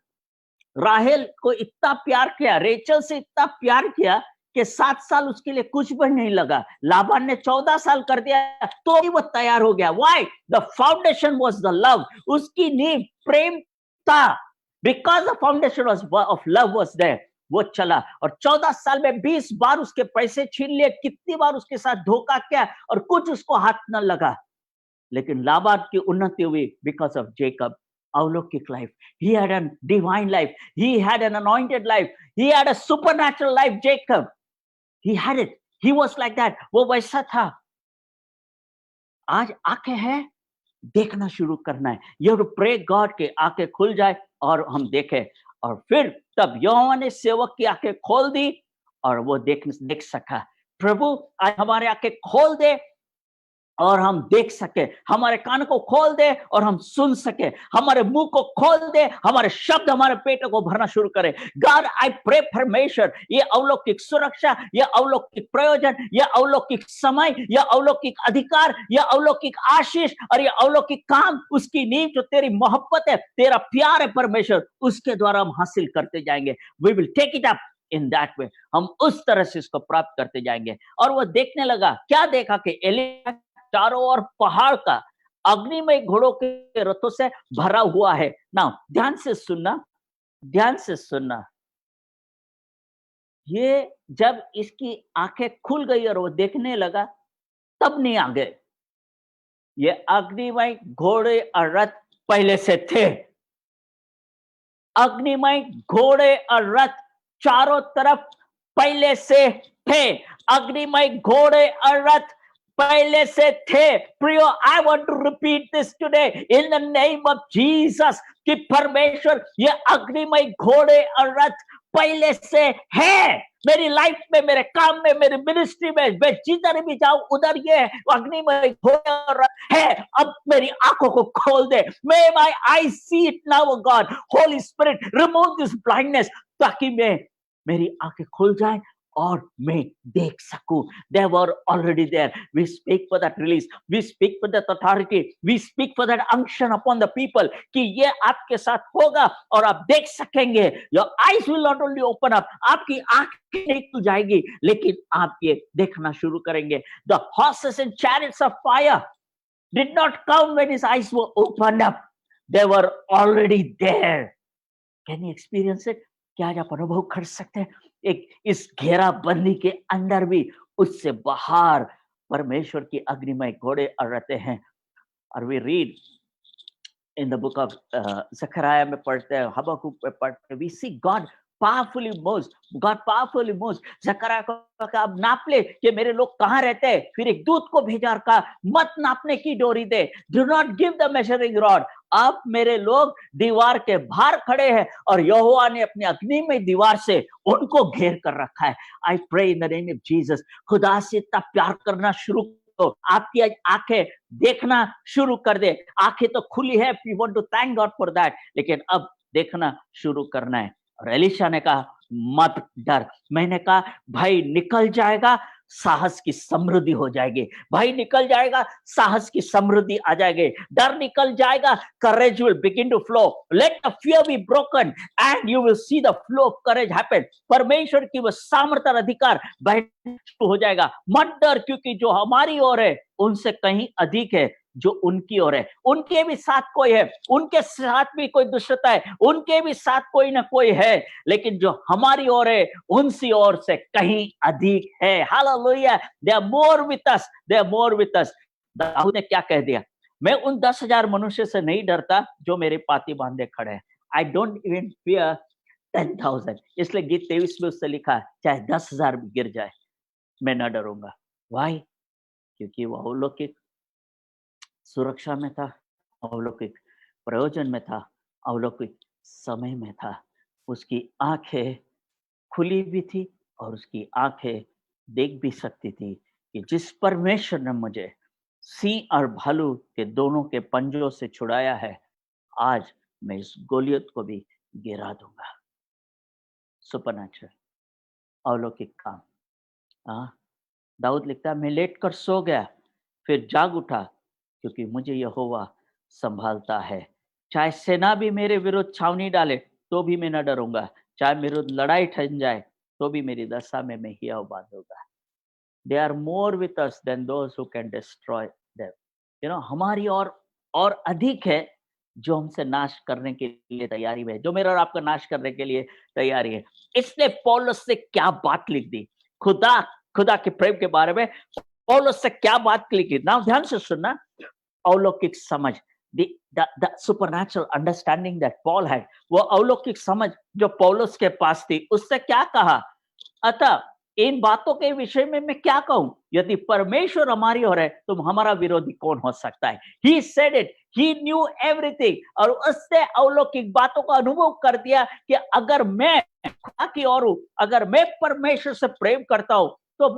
Speaker 4: राहेल को इतना प्यार किया, रेचल से इतना प्यार किया कि 7 साल उसके लिए कुछ भी नहीं लगा। लाबान ने 14 साल कर दिया तो भी वो तैयार हो गया। Why? The foundation was the love. उसकी नींव प्रेम था। Because the foundation of love was there. वो चला और 14 साल में 20 बार उसके पैसे छीन लिए, कितनी बार उसके साथ धोखा किया और कुछ उसको हाथ न लगा। लेकिन लाबान की उन्नति हुई because of Jacob. अलौकिक life. He had a divine life. He had an anointed life. He had a supernatural life. Jacob. He had it. He was like that. वो वैसा था। आज आंखें हैं, देखना शुरू करना है। You have to pray God के आंखें खुल जाए और हम देखें। और फिर तब यहोवा ने सेवक की आंखें खोल दी और वो देख सका। प्रभु आज हमारे आंखें खोल दे और हम देख सके, हमारे कान को खोल दे और हम सुन सके, हमारे मुंह को खोल दे, हमारे शब्द हमारे पेट को भरना शुरू करें। गॉड आई प्रे परमेश्वर, ये अलौकिक सुरक्षा, ये अलौकिक प्रयोजन, ये अलौकिक समय, ये अलौकिक अधिकार, ये अलौकिक आशीष और ये अलौकिक काम, उसकी नींव जो तेरी मोहब्बत है, तेरा प्यार है परमेश्वर, उसके द्वारा हम हासिल करते जाएंगे। We will take it up in that way, हम उस तरह से इसको प्राप्त करते जाएंगे। और वो देखने लगा, क्या देखा कि एलिय्याह चारों ओर पहाड़ का अग्निमय घोड़ों के रथों से भरा हुआ है। नाउ ध्यान से सुनना, ध्यान से सुनना। ये जब इसकी आंखें खुल गई और वो देखने लगा, तब नहीं आ गए। ये अग्निमय घोड़े और रथ पहले से थे। अग्निमय घोड़े और रथ चारों तरफ पहले से थे। अग्निमय घोड़े और रथ पहले से थे। प्रियो, I want to repeat this today in the name of Jesus कि परमेश्वर ये अग्निमय घोड़े और रथ पहले से है। मेरी लाइफ में, मेरे काम में, मेरी मिनिस्ट्री में, मैं जिधर भी जाऊं उधर ये अग्निमय घोड़े और रथ है। अब मेरी आंखों को खोल दे। May my eye see it now God. Holy Spirit remove this blindness, ताकि मेरी आंखें खुल जाए और मैं देख सकूं। They were already there. We speak for that release. We speak for that authority. We speak for that unction upon the people कि ये आपके साथ होगा और आप देख सकेंगे। Your eyes will not only open up, आपकी आंखें नहीं खुल जाएगी, लेकिन आप ये देखना शुरू करेंगे। The horses and chariots of fire did not come when his eyes were opened up. They were already there. Can you experience it? क्या आज आप अनुभव कर सकते हैं? एक इस घेराबंदी के अंदर भी उससे बाहर परमेश्वर की अग्निमय घोड़े और रथ हैं। और we read in the book of Zechariah में पढ़ते हैं, हबक्कुक में पढ़ते हैं, we see God powerfully moves, God powerfully moves. Zechariah को कहा, अब नाप ले कि मेरे लोग कहाँ रहते हैं। फिर एक दूत को भेजा और कहा, मत नापने की डोरी दे, do not give the measuring rod. अब मेरे लोग दीवार के बाहर खड़े हैं और यहोवा ने अपनी अग्नि में दीवार से उनको घेर कर रखा है। I pray in the name of Jesus, खुदा से इतना प्यार करना शुरू करो। आपकी आंखें देखना शुरू कर दे। आंखें तो खुली है, we want to thank God for that, लेकिन अब देखना शुरू करना है। और एलीशा ने कहा, मत डर। मैंने कहा, भाई निकल जाएगा, साहस की समृद्धि हो जाएगी। भाई निकल जाएगा, साहस की समृद्धि आ जाएगी। डर निकल जाएगा, courage will begin to flow. Let the fear be broken and you will see the flow of courage happen. परमेश्वर की वो सामर्थ्य और अधिकार बहना शुरू हो जाएगा। मत डर, क्योंकि जो हमारी ओर है उनसे कहीं अधिक है जो उनकी ओर है। उनके भी साथ कोई है, उनके साथ भी कोई दुष्टता है, उनके भी साथ कोई ना कोई है, लेकिन जो हमारी ओर है उनसी ओर से कहीं अधिक है। Hallelujah, they are more with us, they are more with us. दाऊद ने क्या कह दिया, मैं उन 10,000 मनुष्य से नहीं डरता जो मेरे पाती बांधे खड़े हैं। I don't even fear 10,000। इसलिए गीत 23 में उससे लिखा, चाहे 10,000 भी गिर जाए मैं न डरूंगा। वाई? क्योंकि वो अलौकिक सुरक्षा में था, अलौकिक प्रयोजन में था, अलौकिक समय में था। उसकी आंखें खुली भी थी और उसकी आंखें देख भी सकती थी कि जिस परमेश्वर ने मुझे सिंह और भालू के दोनों के पंजों से छुड़ाया है, आज मैं इस गोलियत को भी गिरा दूंगा। सुपरनैचुरल, अलौकिक काम। दाऊद लिखता है, मैं लेटकर सो गया, फिर जाग उठा, क्योंकि मुझे यहोवा संभालता है। चाहे सेना भी मेरे विरुद्ध छावनी डाले तो भी मैं न डरूंगा, चाहे मेरे विरुद्ध लड़ाई ठन जाए तो भी मेरी दशा में मैं हियाव बांधूंगा। They are more with us than those who can destroy them. हमारी और अधिक है जो हमसे नाश करने के लिए तैयारी में है, जो मेरा और आपका नाश करने के लिए तैयारी है। इसने पौलुस से क्या बात लिख दी, खुदा खुदा के प्रेम के बारे में पौलुस से क्या बात लिखी। नाउ ध्यान से सुनना, अलौकिक समझ, the supernatural understanding that Paul had, वो अलौकिक समझ जो पौलुस के पास थी, उससे क्या कहा। अतः इन बातों के विषय में मैं क्या कहूं, यदि परमेश्वर हमारी ओर है तो हमारा विरोधी कौन हो सकता है। He said it, he knew everything, और उससे अलौकिक बातों का अनुभव कर दिया कि अगर मैं खुदा की ओर हूं, अगर मैं परमेश्वर से प्रेम करता हूं, तो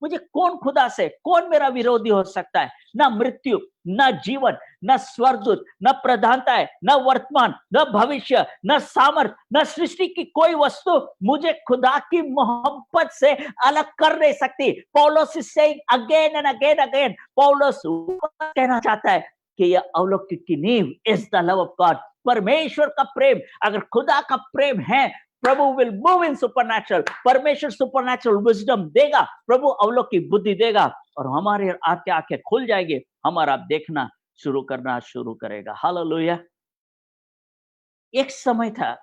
Speaker 4: मुझे कौन खुदा से, कौन मेरा विरोधी हो सकता है। ना मृत्यु, न जीवन, न स्वर्गदूत, न प्रधानताएं, न वर्तमान, न भविष्य, न सामर्थ, न सृष्टि की कोई वस्तु मुझे खुदा की मोहब्बत से अलग कर नहीं सकती। पौलुस is saying again and again again, पौलुस कहना चाहता है कि यह अलौकिक की नींव is the love of God. परमेश्वर का प्रेम, अगर खुदा का प्रेम है, प्रभु विल मूव इन सुपरनैचुरल, परमेश्वर सुपरनैचुरल विजडम देगा, प्रभु अलौकिक बुद्धि देगा, और हमारे आपके आंखें खुल जाएगी, हमारा देखना शुरू करेगा। हालेलुया। एक समय था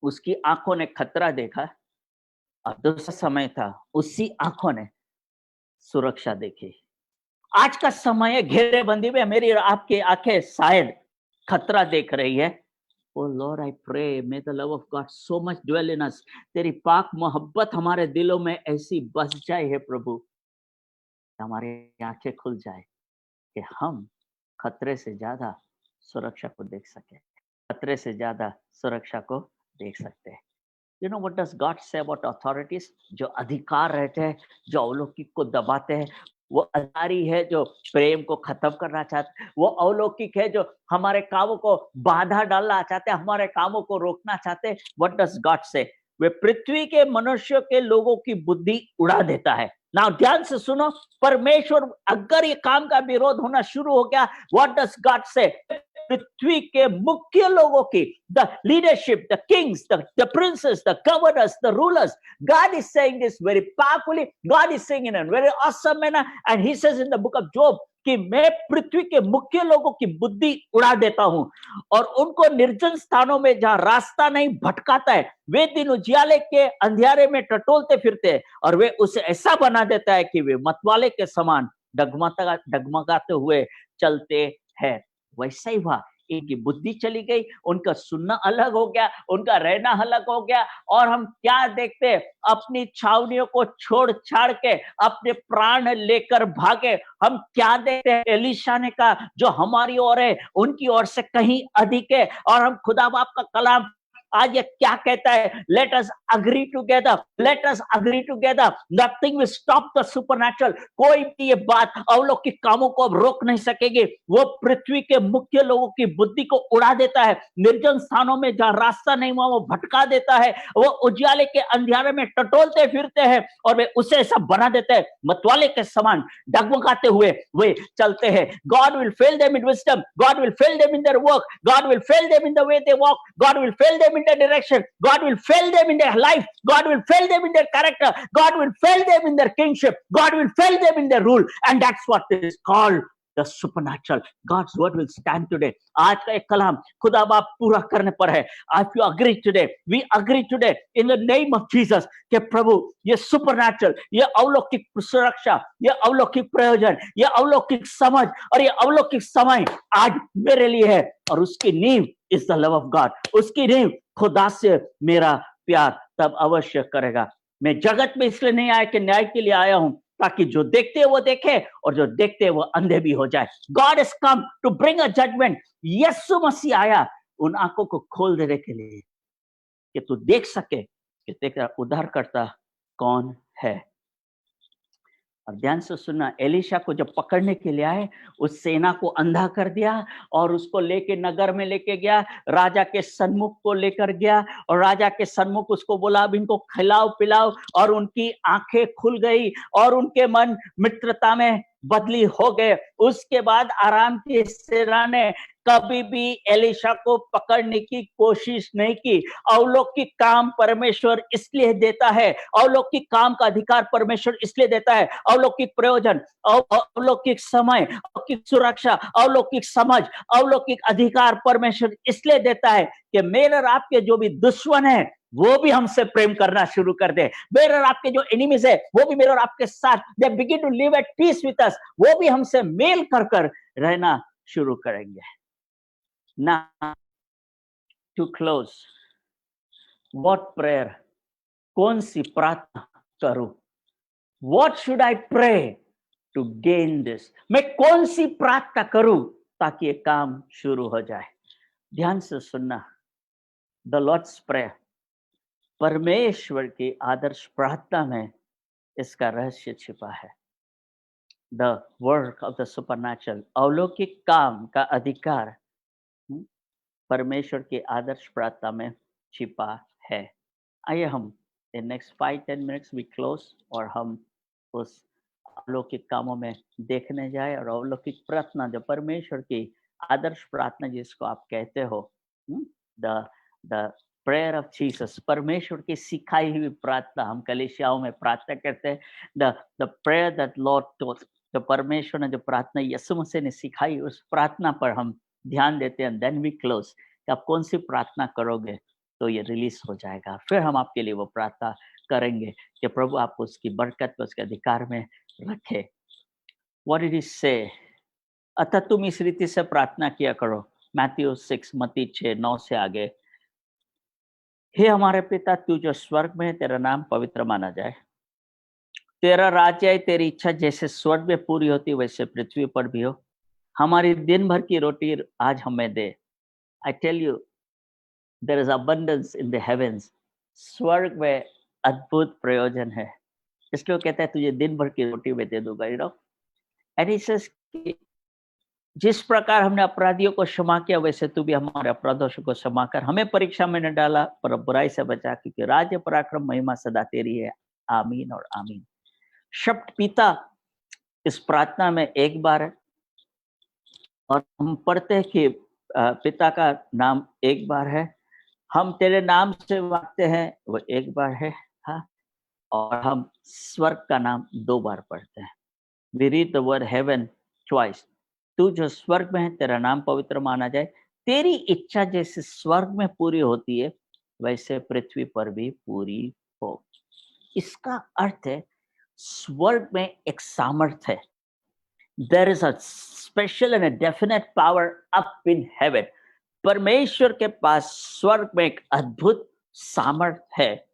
Speaker 4: उसकी आंखों ने खतरा देखा, और दूसरा समय था उसी आंखों ने सुरक्षा देखी। आज का समय है घेरेबंदी में मेरी और आपकी आंखें शायद खतरा देख रही है। Oh Lord, I pray, may the love of God so much dwell in us. तेरी पाक मोहब्बत हमारे दिलों में ऐसी बस जाए है प्रभु, हमारी आंखें खुल जाए कि हम खतरे से ज्यादा सुरक्षा को देख सके, खतरे से ज्यादा सुरक्षा को देख सकते हैं। You know what does God say about authorities? जो अधिकार रहते हैं, जो अलौकिक को दबाते हैं, वो अधिकारी है जो प्रेम को खत्म करना चाहते हैं, वो अलौकिक है जो हमारे कामों को बाधा डालना चाहते हैं, हमारे कामों को रोकना चाहते हैं। What does God say? वे पृथ्वी के मनुष्यों के लोगों की बुद्धि उड़ा देता है। ना ध्यान से सुनो, परमेश्वर अगर ये काम का विरोध होना शुरू हो गया, what does God say? पृथ्वी के मुख्य लोगों की, the leadership, the kings, the princes, the governors, the rulers, God is saying this very powerfully. God is saying in a very awesome manner, and he says in the book of Job कि मैं पृथ्वी के मुख्य लोगों की बुद्धि उड़ा देता हूं, और उनको निर्जन स्थानों में जहां रास्ता नहीं भटकाता है, वे दिन उजियाले के अंधियारे में टटोलते फिरते हैं, और वे उसे ऐसा बना देता है कि वे मतवाले के समान डगमगाते हुए चलते हैं। वैसा ही हुआ, इनकी बुद्धि चली गई, उनका सुनना अलग हो गया, उनका रहना अलग हो गया, और हम क्या देखते हैं, अपनी छावनियों को छोड़ छाड़ के अपने प्राण लेकर भागे। हम क्या देखते हैं, एलीशा ने कहा जो हमारी ओर है उनकी ओर से कहीं अधिक है। और हम खुदा बाप का कलाम आज ये क्या कहता है, let us agree together, let us agree together, nothing will stop the supernatural. कोई भी ये बात अलौकिक कामों को अब रोक नहीं सकेगी। वो पृथ्वी के मुख्य लोगों की बुद्धि को उड़ा देता है, निर्जन स्थानों में जहां रास्ता नहीं हुआ वो भटका देता है, वो उजियाले के अंधियारे में टटोलते फिरते हैं, और वे उसे ऐसा बना देते हैं मतवाले के समान डगमगाते हुए वे चलते हैं। God will fail them in wisdom, God will fail them in their work, God will fail them in the way they walk, God will fail them in their direction, God will fail them in their life, God will fail them in their character, God will fail them in their kingship, God will fail them in their rule, and that's what is called the supernatural. God's word will stand today. आज का एक कलाम खुदा बाप पूरा करने पर है। If you agree today, we agree today in the name of Jesus कि प्रभु ये supernatural, ये अलौकिक सुरक्षा, ये अलौकिक प्रयोजन, ये अलौकिक समझ और ये अलौकिक समय आज मेरे लिए है, और उसकी नींव is the love of God. उसकी नींव खुदा से मेरा प्यार तब अवश्य करेगा। मैं जगत में इसलिए नहीं आया कि न्याय के लिए आया हूं, ताकि जो देखते हैं वो देखे और जो देखते हैं वो अंधे भी हो जाए। God has come to bring a judgment. यीशु मसीह आया उन आंखों को खोल देने के लिए कि तू देख सके कि तेरा उद्धारकर्ता कौन है। और ध्यान से सुनना, एलीशा को जब पकड़ने के लिए आए, उस सेना को अंधा कर दिया और उसको लेके नगर में लेके गया, राजा के सन्मुख को लेकर गया, और राजा के सन्मुख उसको बोला अब इनको खिलाओ पिलाओ, और उनकी आंखें खुल गई और उनके मन मित्रता में बदली हो गए। उसके बाद आराम की सेना ने कभी भी एलीशा को पकड़ने की कोशिश नहीं की। अलौकिक काम परमेश्वर इसलिए देता है, अलौकिक काम का अधिकार परमेश्वर इसलिए देता है, अलौकिक प्रयोजन, अलौकिक समय, अलौकिक सुरक्षा, अलौकिक समझ, अलौकिक अधिकार परमेश्वर इसलिए देता है कि मेरे और आपके जो भी दुश्मन है वो भी हमसे प्रेम करना शुरू कर दे। मेरे और आपके जो एनिमीज है वो भी मेरे और आपके साथ they begin to live at peace with us, वो भी हमसे मेल कर कर रहना शुरू करेंगे। Now to close, what prayer, कौन सी प्रार्थना करूं? What should I pray to gain this? मैं कौन सी प्रार्थना करूं ताकि ये काम शुरू हो जाए? ध्यान से सुनना। The Lord's Prayer, परमेश्वर की आदर्श प्रार्थना में इसका रहस्य छिपा है। The work of the supernatural, अलौकिक काम का अधिकार परमेश्वर के आदर्श प्रार्थना में छिपा है। आइए हम in next 5-10 minutes we close और हम उस अलौकिक कामों में देखने जाए और अलौकिक प्रार्थना जो परमेश्वर की आदर्श प्रार्थना जिसको आप कहते हो, द प्रेयर ऑफ जीसस, परमेश्वर की सिखाई हुई प्रार्थना हम कलीसियाओं में प्रार्थना करते हैं। The prayer that Lord taught, जो परमेश्वर ने जो प्रार्थना यीशु मसीह ने सिखाई उस प्रार्थना पर हम ध्यान देते हैं। देन वी क्लोज कि आप कौन सी प्रार्थना करोगे तो ये रिलीज हो जाएगा। फिर हम आपके लिए वो प्रार्थना करेंगे कि प्रभु आपको उसकी बरकत को उसके अधिकार में रखे। व्हाट डिड ही से? अतः तुम इस रीति से प्रार्थना किया करो, मैथ्यू 6 मत्ती 6:9 से आगे। हे हमारे पिता, तू जो स्वर्ग में है, तेरा नाम पवित्र माना जाए, तेरा राज्य आए, तेरी इच्छा जैसे स्वर्ग में पूरी होती वैसे पृथ्वी पर भी हो। हमारी दिन भर की रोटी आज हमें दे। I tell you there is abundance in the heavens. स्वर्ग में अद्भुत प्रयोजन है, इसलिए वो कहता है तुझे दिन भर की रोटी में दे दूंगा। You know, and he says कि जिस प्रकार हमने अपराधियों को क्षमा किया वैसे तू भी हमारे अपराधों को क्षमा कर, हमें परीक्षा में न डाला पर बुराई से बचा, क्योंकि राज्य पराक्रम महिमा सदा तेरी है। आमीन और आमीन। शब्द पिता इस प्रार्थना में एक बार है और हम पढ़ते हैं कि पिता का नाम एक बार है। हम तेरे नाम से मांगते हैं वो एक बार है, हाँ। और हम स्वर्ग का नाम 2 बार पढ़ते हैं। We read the word heaven twice. तू जो स्वर्ग में है तेरा नाम पवित्र माना जाए, तेरी इच्छा जैसे स्वर्ग में पूरी होती है वैसे पृथ्वी पर भी पूरी हो। इसका अर्थ है स्वर्ग में एक सामर्थ्य है। There is a special and a definite power up in heaven. परमेश्वर के पास स्वर्ग में एक अद्भुत सामर्थ्य है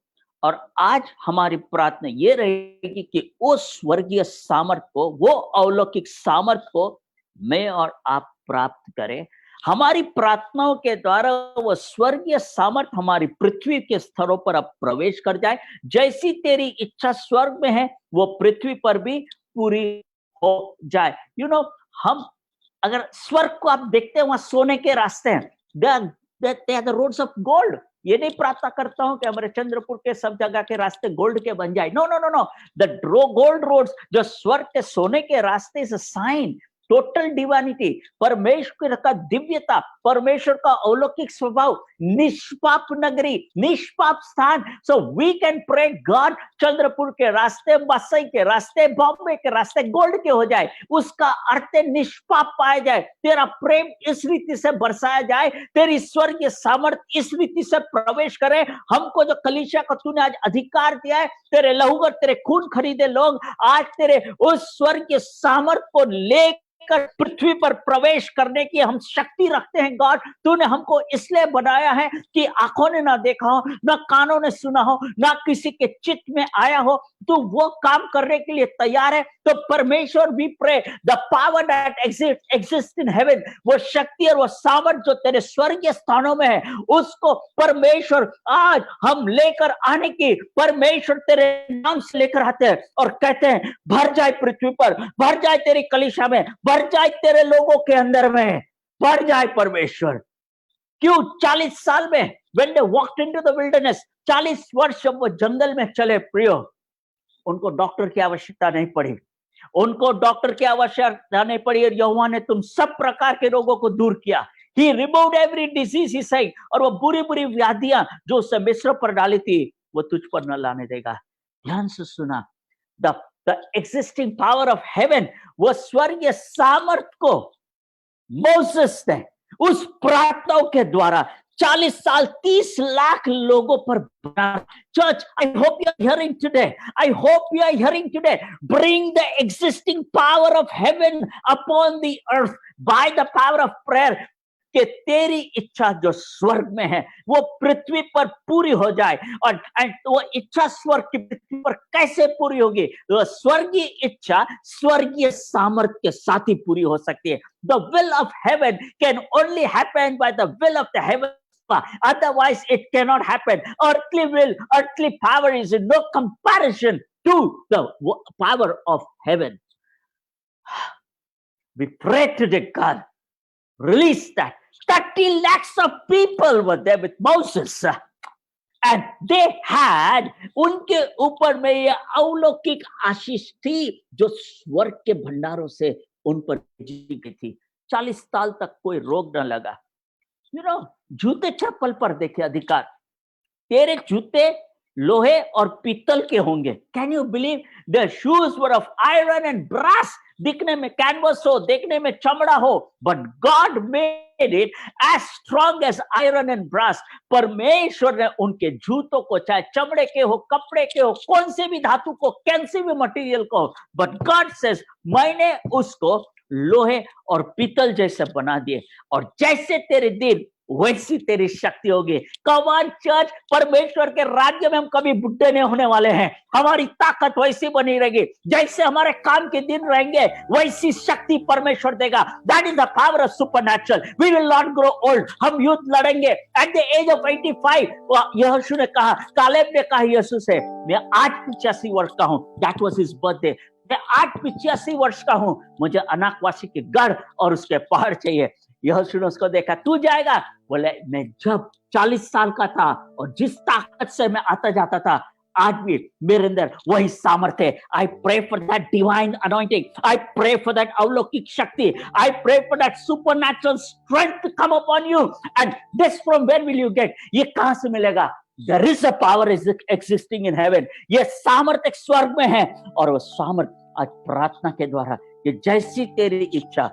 Speaker 4: और आज हमारी प्रार्थना ये रहेगी कि उस स्वर्गीय सामर्थ्य को, वो अलौकिक सामर्थ्य को मैं और आप प्राप्त करें। हमारी प्रार्थनाओं के द्वारा वो स्वर्गीय सामर्थ्य हमारी पृथ्वी के स्तरों पर अब प्रवेश कर जाए। जैसी तेरी इच्छा स्वर्ग में है वो पृथ्वी पर भी पूरी हो जाए। यू नो, हम अगर स्वर्ग को आप देखते हैं वहां सोने के रास्ते हैं, they are the roads of gold. ये नहीं प्रार्थना करता हूं कि हमारे चंद्रपुर के सब जगह के रास्ते गोल्ड के बन जाए। No no no no, the gold roads, जो स्वर्ग के सोने के रास्ते, is a sign total divinity, परमेश्वर का दिव्यता, परमेश्वर का अलौकिक स्वभाव, निष्पाप नगरी, निष्पाप स्थान। So we can pray God Chandrapur के रास्ते, बसई के रास्ते, बॉम्बे के रास्ते गोल्ड के हो जाए। उसका अर्थ निष्पाप पाया जाए, तेरा प्रेम इस रीति से बरसाया जाए, तेरी स्वर्गीय सामर्थ्य इस रीति से प्रवेश करे। हमको जो कलीसिया को तूने आज अधिकार दिया है, तेरे लहू और तेरे खून खरीदे लोग आज तेरे उस स्वर्गीय सामर्थ्य को ले पृथ्वी पर प्रवेश करने की हम शक्ति रखते हैं। गॉड, तूने हमको इसलिए बनाया है कि आंखों ने ना देखा हो, ना कानों ने सुना हो, ना किसी के चित्त में आया हो। तू वो काम करने के लिए तैयार है। तो परमेश्वर, we pray the power that exist in heaven, वो शक्ति और वो सामर्थ्य जो तेरे स्वर्गीय स्थानों में है, उसको परमेश्वर आज हम लेकर आने की, परमेश्वर तेरे नाम से लेकर आते हैं और कहते हैं भर जाए पृथ्वी पर, भर जाए तेरी कलीसिया में, भर जाए तेरे लोगों के अंदर में, भर जाए परमेश्वर। क्यों 40 साल में when they walked into the wilderness, 40 वर्ष जब वो जंगल में चले प्रियो, उनको डॉक्टर की आवश्यकता नहीं पड़ी। उनको डॉक्टर की आवश्यकता नहीं पड़ी और यहोवा ने तुम सब प्रकार के रोगों को दूर किया। He removed every disease, he said, और वो बुरी बुरी व्याधियां जो उसने मिस्र पर डाली थी वो तुझ पर न लाने देगा। ध्यान से सुना, the existing power of heaven, वो स्वर्गीय सामर्थ को मोसेस ने उस प्रार्थनाओं के द्वारा 40 साल 30 लाख लोगों पर बना। Church, I hope you are hearing today. I hope you are hearing today. Bring the existing power of heaven upon the earth by the power of prayer. कि तेरी इच्छा जो स्वर्ग में है वो पृथ्वी पर पूरी हो जाए। और वो इच्छा स्वर्ग की पृथ्वी पर कैसे पूरी होगी? तो स्वर्गीय इच्छा स्वर्गीय सामर्थ्य के साथ ही पूरी हो सकती है। The will of heaven can only happen by the will of the heaven. Otherwise it cannot happen. Earthly will, earthly power is in no comparison to the power of heaven. We pray today, God, release that. 30 lakhs of people were there with Moses, and they had, उनके ऊपर में ये अलौकिक आशीष थी जो स्वर्ग के भंडारों से उन पर भेजी गई थी। 40 साल तक कोई रोग न लगा। जूते चप्पल पर देखे अधिकार, तेरे जूते लोहे और पीतल के होंगे। Can you believe? The shoes were of iron and brass. दिखने में कैनवस हो, देखने में चमड़ा हो, but God made it as strong as iron and brass. परमेश्वर ने उनके जूतों को, चाहे चमड़े के हो, कपड़े के हो, कौन से भी धातु को, कैसे भी मटेरियल को, बट गॉड सेज मैंने उसको लोहे और पीतल जैसे बना दिए, और जैसे तेरे दिन वैसी तेरी शक्ति होगी। कम ऑन चर्च, परमेश्वर के राज्य में हम कभी बुढ़े नहीं होने वाले हैं। हमारी ताकत वैसी बनी रहेगी, जैसे हमारे काम के दिन रहेंगे वैसी शक्ति परमेश्वर देगा। That is the power of supernatural. We will not grow old. हम युद्ध लड़ेंगे एट द एज ऑफ 85। यहोशू ने कहा, कालेब ने कहा यीशु से, मैं आज 85 वर्ष का हूं। That was his birthday. मैं आज 85 वर्ष का हूं, मुझे अनाकवासी के गढ़ और उसके पहाड़ चाहिए। यहोशू ने उसको देखा, तू जाएगा? बोले, मैं जब 40 साल का था और जिस ताकत से मैं आता जाता था, आज भी मेरे अंदर वही सामर्थ्य है। I pray for that divine anointing. I pray for that अलौकिक शक्ति। I pray for that supernatural strength come upon you. And this from where will you get? ये कहां से मिलेगा? There is a power existing in heaven. ये सामर्थ्य स्वर्ग में है, और वो सामर्थ्य आज प्रार्थना के द्वारा कि जैसी तेरी इच्छा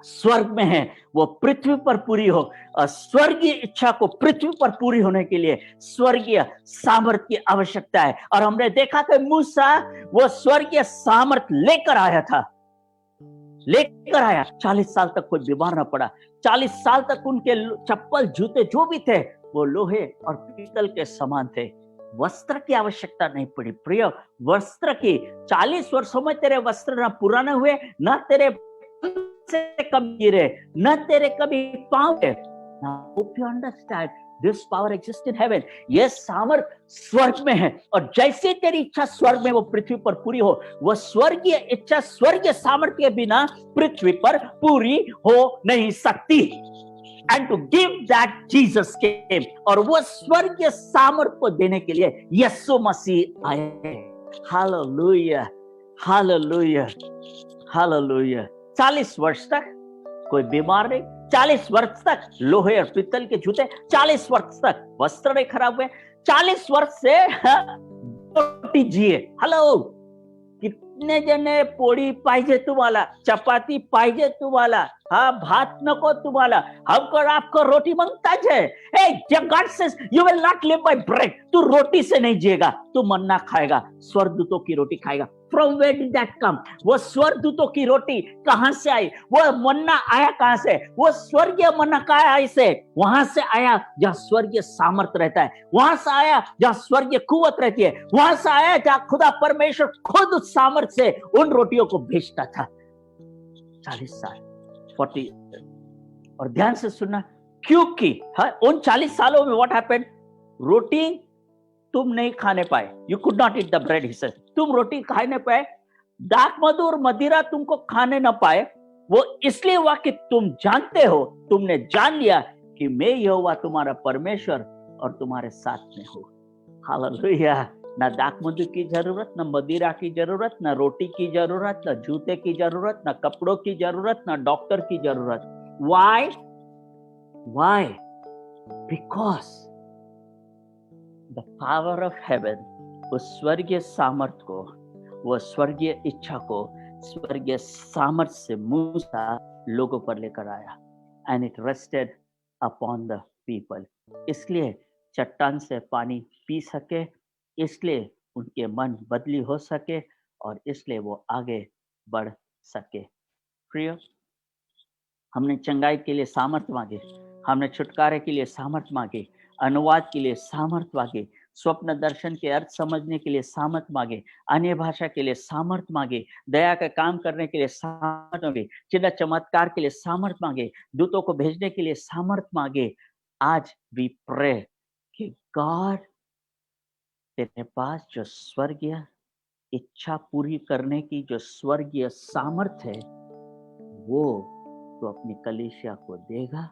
Speaker 4: स्वर्ग में है वो पृथ्वी पर पूरी हो। और स्वर्गीय इच्छा को पृथ्वी पर पूरी होने के लिए स्वर्गीय सामर्थ्य की आवश्यकता है। और हमने देखा कि मूसा वो स्वर्गीय सामर्थ्य लेकर आया था, लेकर आया। 40 साल तक कोई बीमार ना पड़ा। 40 साल तक उनके चप्पल जूते जो भी थे वो लोहे और पीतल के समान थे। वस्त्र की आवश्यकता नहीं पड़ी। प्रिय, वस्त्र की 40 वर्षों में तेरे वस्त्र ना पुराने हुए, ना तेरे से कम गिरे, न तेरे कभी पांव। Now hope you understand this power exists in heaven. ये सामर्थ स्वर्ग में है, और जैसे तेरी इच्छा स्वर्ग में वो पृथ्वी पर पूरी हो। वो स्वर्गीय इच्छा स्वर्गीय सामर्थ्य के बिना पृथ्वी पर पूरी हो नहीं सकती। And to give that Jesus came, और वो स्वर्गीय सामर्थ्य को देने के लिए यीशु मसीह आए। Hallelujah, hallelujah, hallelujah. 40 वर्ष तक कोई बीमार नहीं, 40 वर्ष तक लोहे और पीतल के जूते, 40 वर्ष तक वस्त्र नहीं खराब हुए, 40 वर्ष से रोटी जिए। हेलो, कितने जने पोळी पाहिजे तुम्हाला, चपाती पाहिजे तुम्हाला, हा भात नको तुम्हाला, हमको आपको रोटी मांगताच है। Hey, God says you will not live by bread. तू रोटी से नहीं जिएगा, तू मन्ना खाएगा, स्वर्गदूतों की रोटी खाएगा। From where did that come? वो स्वर्गदूतों की रोटी कहां से आई? वो मन्ना आया कहां से? वो स्वर्गीय मन्ना कहां से? वहां से आया जहां स्वर्गीय सामर्थ्य रहता है, वहां से आया जहां स्वर्गीय कुवत रहती है, वहां से आया जहां खुदा परमेश्वर खुद उस सामर्थ्य से उन रोटियों को भेजता था। 40 साल, 40। और ध्यान से सुनना, क्योंकि उन 40 सालों में व्हाट हैपेंड? रोटी तुम नहीं खाने पाए। You could not eat the bread, he said. तुम रोटी खाने नहीं पाए, दाख मधु और मदिरा तुमको खाने न पाए। वो इसलिए हुआ कि तुम जानते हो, तुमने जान लिया कि मैं यहोवा तुम्हारा परमेश्वर और तुम्हारे साथ में हूं। हालेलुया। ना दाकमुंदू की जरूरत, ना मदिरा की जरूरत, ना रोटी की जरूरत, ना जूते की जरूरत, ना कपड़ों की जरूरत, ना डॉक्टर की जरूरत. Why? Why? Because the power of heaven, उस स्वर्गीय सामर्थ को, वो स्वर्गीय इच्छा को, स्वर्गीय सामर्थ से मूसा लोगों पर लेकर आया. And it rested upon the people. इसलिए चट्टान से पानी पी सके, इसलिए उनके मन बदली हो सके, और इसलिए वो आगे बढ़ सके. प्रिय, हमने चंगाई के लिए सामर्थ मांगे, हमने छुटकारे के लिए सामर्थ मांगे, अनुवाद के लिए सामर्थ मांगे, स्वप्न दर्शन के अर्थ समझने के लिए सामर्थ मांगे, अन्य भाषा के लिए सामर्थ मांगे, दया का काम करने के लिए सामर्थ मांगे, चिन्ह चमत्कार के लिए सामर्थ मांगे, दूतों को भेजने के लिए सामर्थ मांगे. आज वी प्रे कि गॉड, तेरे पास जो स्वर्गीय इच्छा पूरी करने की जो स्वर्गीय सामर्थ है, वो तो अपनी कलीसिया को देगा.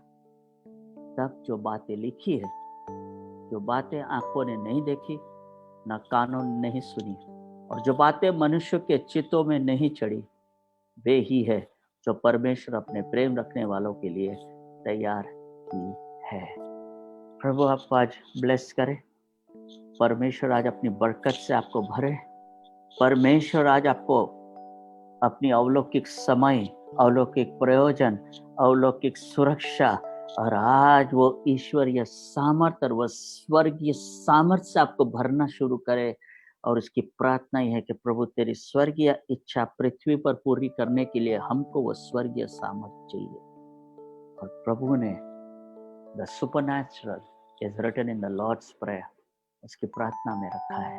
Speaker 4: तब जो बातें लिखी है, जो बातें आंखों ने नहीं देखी, ना कानों ने नहीं सुनी, और जो बातें मनुष्य के चित्तों में नहीं चढ़ी, वे ही है जो परमेश्वर अपने प्रेम रखने वालों के लिए तैयार की है. प्रभु आपको आज ब्लेस करे. परमेश्वर आज अपनी बरकत से आपको भरे. परमेश्वर आज आपको अपनी अलौकिक समय, अलौकिक प्रयोजन, अलौकिक सुरक्षा, और आज वो ईश्वरीय सामर्थ और वो स्वर्गीय सामर्थ से आपको भरना शुरू करे. और उसकी प्रार्थना ही है कि प्रभु, तेरी स्वर्गीय इच्छा पृथ्वी पर पूरी करने के लिए हमको वो स्वर्गीय सामर्थ चाहिए. और प्रभु ने the supernatural is written in the Lord's Prayer, उसकी प्रार्थना में रखा है.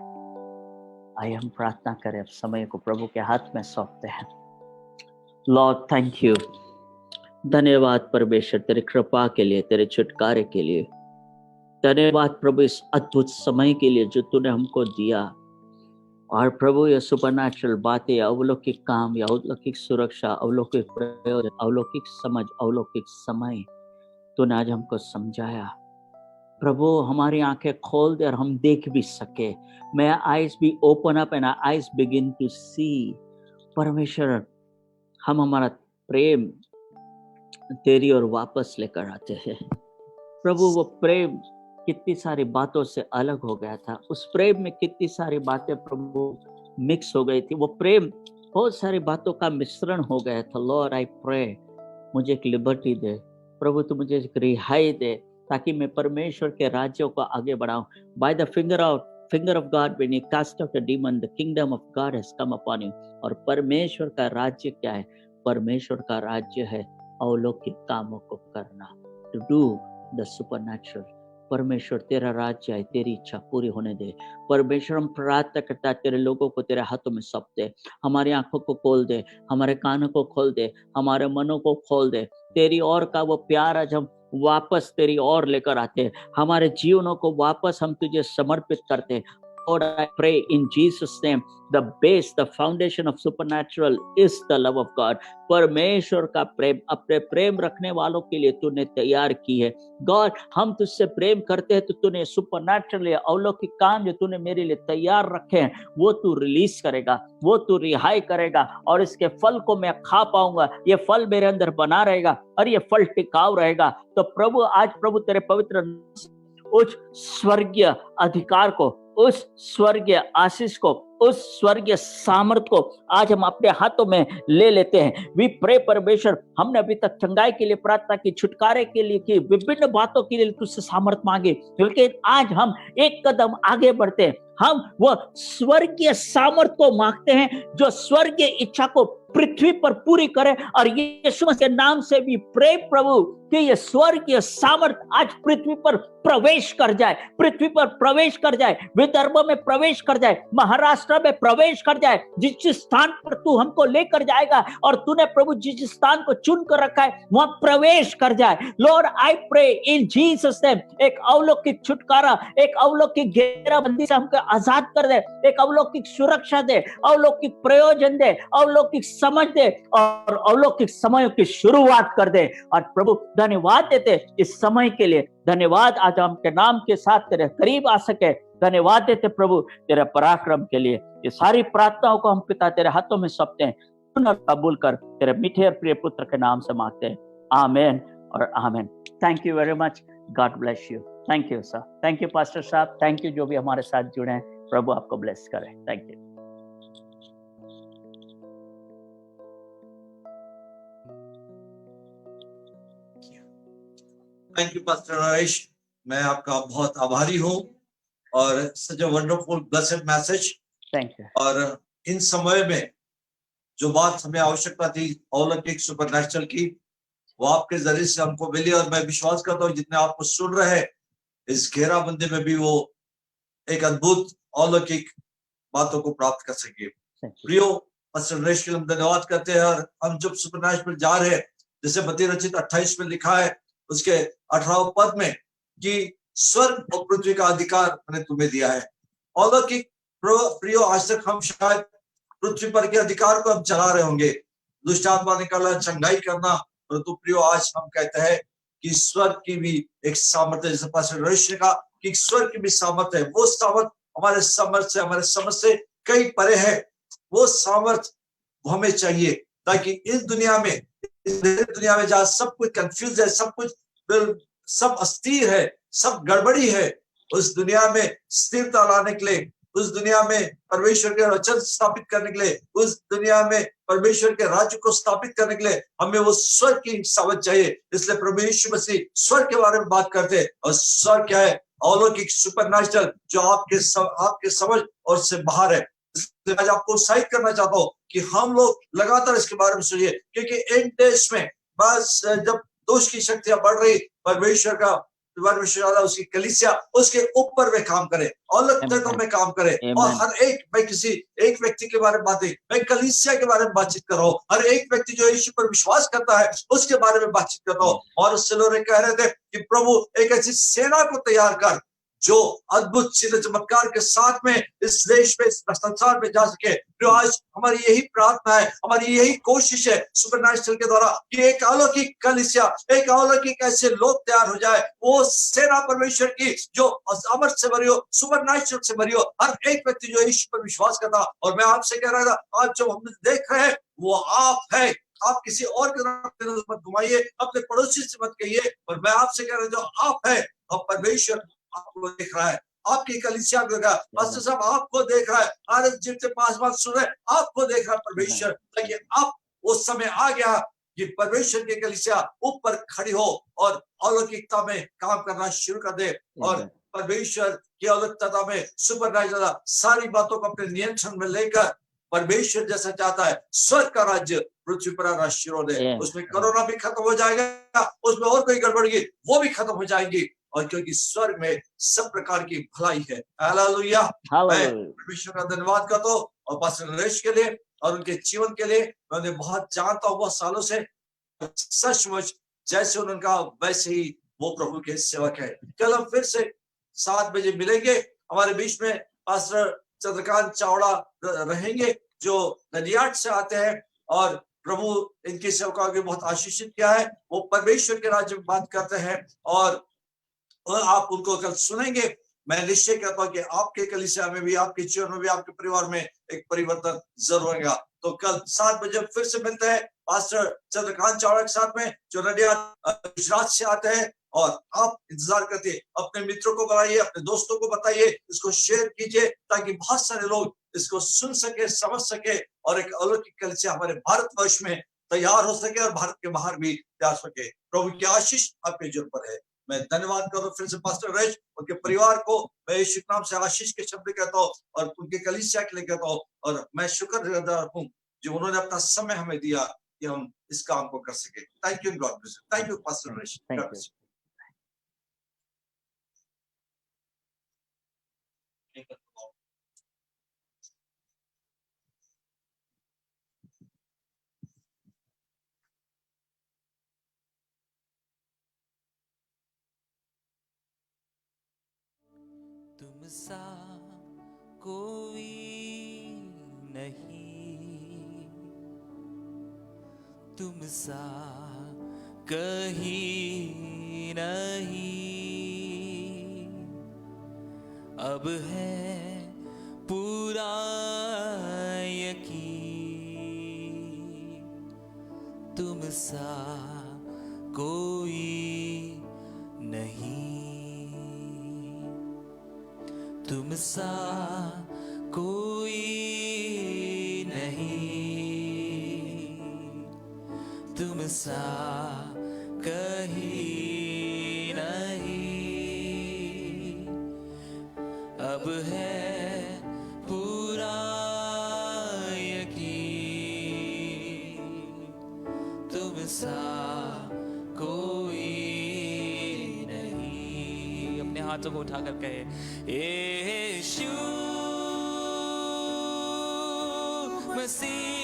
Speaker 4: आइए हम प्रार्थना करें, अब समय को प्रभु के हाथ में सौंपते हैं. Lord, thank you. धन्यवाद परमेश्वर तेरे कृपा के लिए, तेरे छुटकारे के लिए. धन्यवाद प्रभु इस अद्भुत समय के लिए जो तूने हमको दिया. और प्रभु ये सुपरनैचुरल बातें, अलौकिक काम, या अलौकिक सुरक्षा, अलौकिक प्रयोजन, अलौकिक समझ, अलौकिक समय तूने आज हमको समझाया. प्रभु हमारी आंखें खोल दे और हम देख भी सके. May our eyes be open up and our eyes begin to see. परमेश्वर, हम हमारा प्रेम तेरी ओर वापस लेकर आते हैं. प्रभु वो प्रेम कितनी सारी बातों से अलग हो गया था, उस प्रेम में कितनी सारी बातें प्रभु मिक्स हो गई थी. वो प्रेम बहुत सारी बातों का मिश्रण हो गया था. लॉर्ड, आई प्रे, मुझे एक लिबर्टी दे प्रभु, तू मुझे एक रिहाई दे, ताकि मैं परमेश्वर के राज्य को आगे बढ़ाऊं. By the finger of God when you cast out the demon, the kingdom of God has come upon you. और परमेश्वर का राज्य क्या है? परमेश्वर का राज्य है अलौकिक कामों को करना, टू डू द सुपरनैचुरल. परमेश्वर तेरा राज्य है, तेरी इच्छा पूरी होने दे. परमेश्वर हम प्रार्थना करता है, तेरे लोगों को तेरे हाथों में सौंप दे. हमारी आंखों को खोल दे, हमारे कानों को खोल दे, हमारे मनों को खोल दे. तेरी ओर का वो प्यार आज हम वापस तेरी ओर लेकर आते हैं. हमारे जीवनों को वापस हम तुझे समर्पित करते हैं. Lord, I pray in Jesus' name, the base, the foundation of supernatural is the love of God. परमेश्वर का प्रेम, अपने प्रेम रखने वालों के लिए तूने तैयार की है. गॉड, हम तुझसे प्रेम करते हैं तो तूने सुपरनैचुरल अलौकिक काम जो तूने मेरे लिए तैयार रखे हैं, वो तू रिलीज करेगा, वो तू रिहाई करेगा, और इसके फल को मैं खा पाऊंगा. ये फल मेरे अंदर बना रहेगा और ये फल टिकाऊ रहेगा. तो प्रभु, आज प्रभु तेरे पवित्र उस स्वर्गीय अधिकार को, उस स्वर्गीय आशीष को, उस स्वर्गीय सामर्थ को आज हम अपने हाथों में ले लेते हैं. वी प्रे परमेश्वर, हमने अभी तक चंगाई के लिए प्रार्थना की, छुटकारे के लिए की, विभिन्न बातों के लिए तुझसे सामर्थ मांगे, लेकिन आज हम एक कदम आगे बढ़ते हैं. हम वो स्वर्गीय सामर्थ को मांगते हैं जो स्वर्गीय इच्छा को पृथ्वी पर पूरी करे. और यीशु मसीह के नाम से भी प्रे प्रभु कि ये स्वर्गीय सामर्थ आज पृथ्वी पर प्रवेश कर जाए, पृथ्वी पर प्रवेश कर जाए, विदर्भ में प्रवेश कर जाए, महाराष्ट्र में प्रवेश कर जाए. जिस स्थान पर तू हमको लेकर जाएगा और तूने प्रभु जिस स्थान को चुन कर रखा है वहां प्रवेश कर जाए. Lord, I pray in Jesus name, एक अलौकिक छुटकारा, एक अलौकिक घेराबंदी से हमको आजाद कर दे, एक अलौकिक सुरक्षा दे, अलौकिक प्रयोजन दे, अलौकिक समझ दे, और अलौकिक समयों की शुरुआत कर दे. और प्रभु धन्यवाद देते इस समय के लिए. धन्यवाद, आज हम के नाम के साथ तेरे करीब आ सके. धन्यवाद देते प्रभु तेरे पराक्रम के लिए। ये सारी प्रार्थनाओं को हम पिता तेरे हाथों में सौंपते हैं, सुन कबूल कर, तेरे मीठे और प्रिय पुत्र के नाम से मांगते हैं, आमेन और amen. Thank you very much, God bless you. Thank you sir, thank you pastor साहब, थैंक यू जो भी हमारे साथ जुड़े हैं, प्रभु आपको ब्लेस करे। Thank you.
Speaker 3: Thank you pastor Naresh, मैं आपका बहुत आभारी हूँ और such a wonderful blessed message.
Speaker 4: Thank you.
Speaker 3: और इन समय में जो बात हमें आवश्यकता थी अलौकिक सुपरनैचुरल की, वो आपके जरिए से हमको मिली और मैं विश्वास करता हूँ जितने आपको सुन रहे हैं इस घेराबंदी में भी वो एक अद्भुत अलौकिक बातों को प्राप्त कर सके। प्रियो पास्टर नरेश के लिए हम धन्यवाद करते हैं। और हम जब सुपरनैचुरल जा रहे हैं, जैसे मत्ती रचित 28 में लिखा है उसके 18वें पद में कि स्वर्ग और पृथ्वी का अधिकार मैंने तुम्हें दिया है। अलौकिक प्रियो, आज तक हम शायद पृथ्वी पर के अधिकार को हम चला रहे होंगे, दुष्ट आत्मा निकालना, चंगाई करना, परंतु प्रियो आज हम कहते हैं कि स्वर्ग की भी एक सामर्थ्य, जैसे पास्टर नरेश ने कहा कि स्वर्ग की भी सामर्थ्य है। वो सामर्थ हमारे समर्थ से, हमारे समझ से कई परे है। वो सामर्थ हमें चाहिए ताकि इस दुनिया में जहाँ सब कुछ कंफ्यूज है, सब अस्थिर है, सब गड़बड़ी है, उस दुनिया में स्थिरता लाने के लिए, उस दुनिया में परमेश्वर के वचन स्थापित करने के लिए, उस दुनिया में परमेश्वर के राज्य को स्थापित करने के लिए हमें वो स्वर्ग की समझ चाहिए। इसलिए प्रभु यीशु मसीह स्वर्ग के बारे में बात करते हैं। और स्वर्ग क्या है? अलौकिक सुपरनैचुरल, जो आपके समझ और से बाहर है। आज आपको उत्साहित करना चाहता हूँ कि हम लोग लगातार इसके बारे में सोचिए, क्योंकि एक देश में बस जब दोष की शक्तियां बढ़ रही, परमेश्वर उसकी कलीसिया उसके ऊपर में काम करे, अलग तत्व में काम करे। और हर एक, मैं किसी एक व्यक्ति के बारे में बात नहीं, मैं कलीसिया के बारे में बातचीत कर रहा हूँ। हर एक व्यक्ति जो यीशु पर विश्वास करता है उसके बारे में बातचीत कर रहा हूँ। और उससे लोग कह रहे थे कि प्रभु एक ऐसी सेना को तैयार कर जो अद्भुत चिन्ह चमत्कार के साथ में इस देश में, इस संसार में जा सके। तो आज हमारी यही प्रार्थना है, हमारी यही कोशिश है सुपरनैचुरल के द्वारा कि एक अलौकिक कलीसिया, एक अलौकिक ऐसे लोग तैयार हो जाए, वो सेना परमेश्वर की जो सामर्थ से भरी हो, सुपरनैचुरल से भरी हो। हर एक व्यक्ति जो ईश्वर पर विश्वास करता। और मैं आपसे कह रहा था, आज जो हम देख रहे हैं वो आप है। आप किसी और के तरफ मत घुमाइए, अपने पड़ोसी से मत कहिए। और मैं आपसे कह रहा हूं, जो आप है और परमेश्वर आपको देख रहा है, आपकी कलीसिया को देख रहा है, पास्टर साहब आपको देख रहा है, आज जिनसे पास बात सुन रहे आपको देख रहा है परमेश्वर। ताकि आप उस समय आ गया कि परमेश्वर की कलीसिया ऊपर खड़ी हो और अलौकिकता में काम करना शुरू कर दे। और परमेश्वर की अलौकिकता में सुपरनैचुरल सारी बातों को अपने नियंत्रण में लेकर परमेश्वर जैसा चाहता है, स्वर्ग का राज्य पृथ्वी पर आना शुरू हो दे। उसमें कोरोना भी खत्म हो जाएगा, उसमें और कोई गड़बड़ी वो भी खत्म हो जाएगी। और क्योंकि स्वर्ग में सब प्रकार की भलाई है। हालेलुया। मैं परमेश्वर का धन्यवाद करता हूँ और पास्टर नरेश के लिए और उनके जीवन के लिए। मैं उन्हें बहुत जानता हूँ, बहुत सालों से। सचमुच जैसे उनका वैसे ही वो प्रभु के सेवक है। कल हम फिर से 7 बजे मिलेंगे। हमारे बीच में पास्टर चंद्रकांत चावड़ा रहेंगे जो नडियाड से आते हैं। और प्रभु इनकी सेवकाओं को बहुत आशीषित किया है। वो परमेश्वर के राज्य में बात करते हैं और आप उनको कल सुनेंगे। मैं निश्चय कहता हूं कि आपके कलीसिया में भी, आपके जीवन में भी, आपके परिवार में एक परिवर्तन जरूर होगा। तो कल 7 बजे फिर से मिलते हैं पास्टर चंद्रकांत चावड़ा के साथ में, जो नडियाद गुजरात से आते हैं। और आप इंतजार करते, अपने मित्रों को बताइए, अपने दोस्तों को बताइए, इसको शेयर कीजिए ताकि बहुत सारे लोग इसको सुन सके, समझ सके और एक अलौकिक कलीसिया हमारे भारतवर्ष में तैयार हो सके और भारत के बाहर भी तैयार हो सके। प्रभु की आशीष आपके जीवन पर है। मैं धन्यवाद करता हूँ फिर से पास्टर नरेश, उनके परिवार को मैं यीशु के नाम से आशीष के शब्द कहता हूँ और उनके कलीसिया के लिए कहता हूँ। और मैं शुक्रगुजार हूँ जो उन्होंने अपना समय हमें दिया कि हम इस काम को कर सके। Thank you, God bless you. Thank you pastor Naresh.
Speaker 1: तुम सा कोई नहीं, तुम सा कहीं नहीं, अब है पूरा यकीन तुम सा कोई नहीं, तुम सा कोई नहीं, तुम सा कहीं नहीं। अब है पूरा यकीन तुम सा कोई नहीं। अपने हाथों को उठाकर कहे यीशु मसीह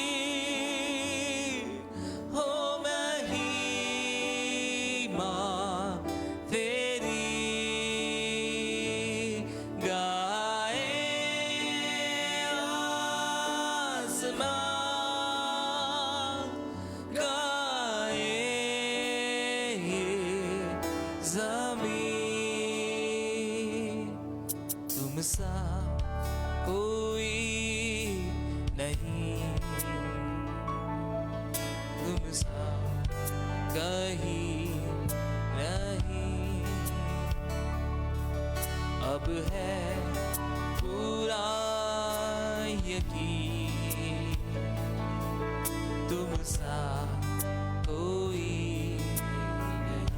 Speaker 1: हो महिमा तेरी गाए आसमां गाए ज़मीन तुम सा कोई नहीं, तुम सा कहीं नहीं। अब है पूरा यकीन तुम सा कोई नहीं।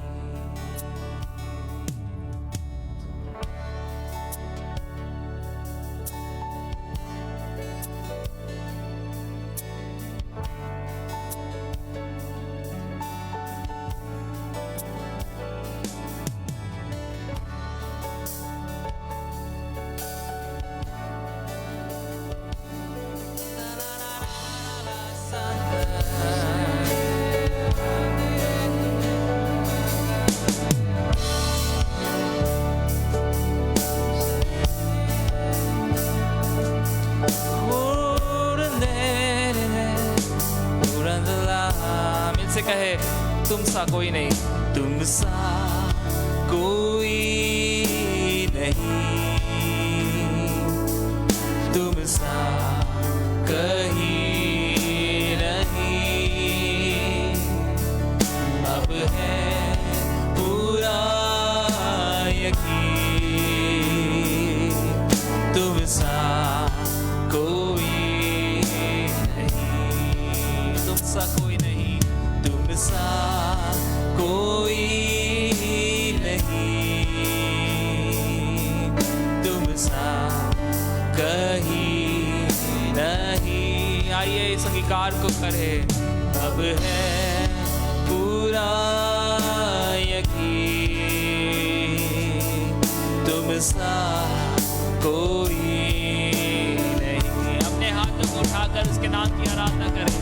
Speaker 1: मिलसे कहे तुम सा कोई नहीं, तुम सा कोई नहीं, तुम सा कहीं नहीं। अब है पूरा यकीन तुम सा कोई नहीं, तुम सा कोई नहीं, तुम सा कोई नहीं, तुम सा कहीं नहीं। आइए इस अंगीकार को करें। अब है पूरा यकीन तुम सा कोई नहीं। अपने हाथों को उठाकर उसके नाम की आराधना करें।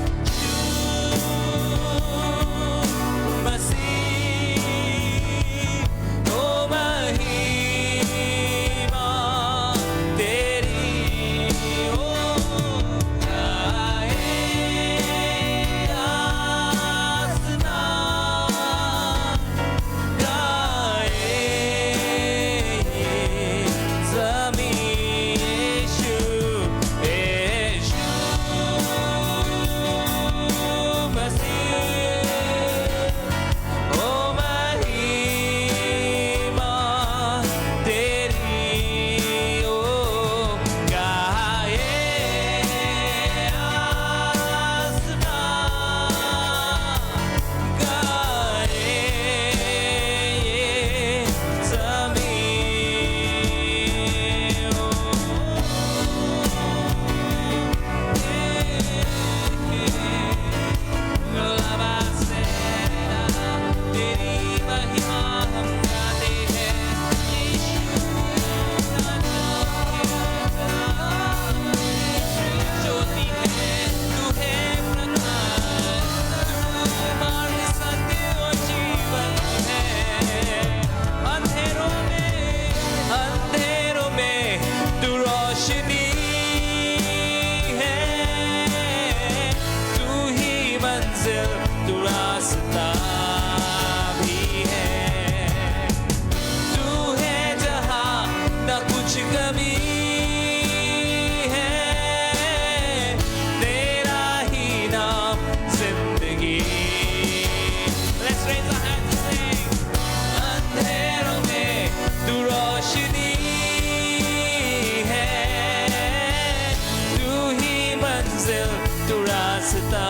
Speaker 1: मिलता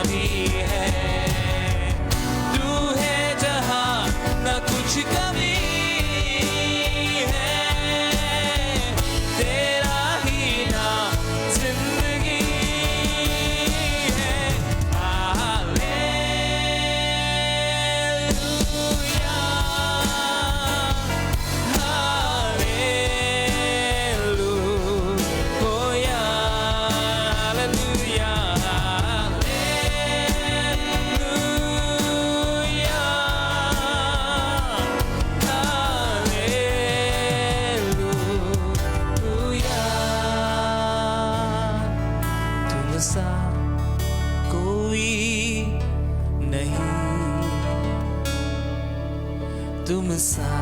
Speaker 1: भी है। तू है जहां न कुछ कमी है, तेरा ही नाम जिंदगी है। Hallelujah, hallelujah, hallelujah, hallelujah. तुम सा कोई नहीं, तुम सा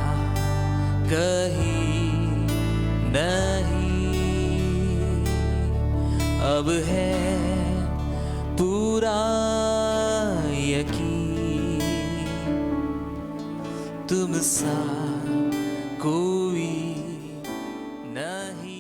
Speaker 1: कहीं नहीं, अब है पूरा यकीन, तुम सा कोई नहीं।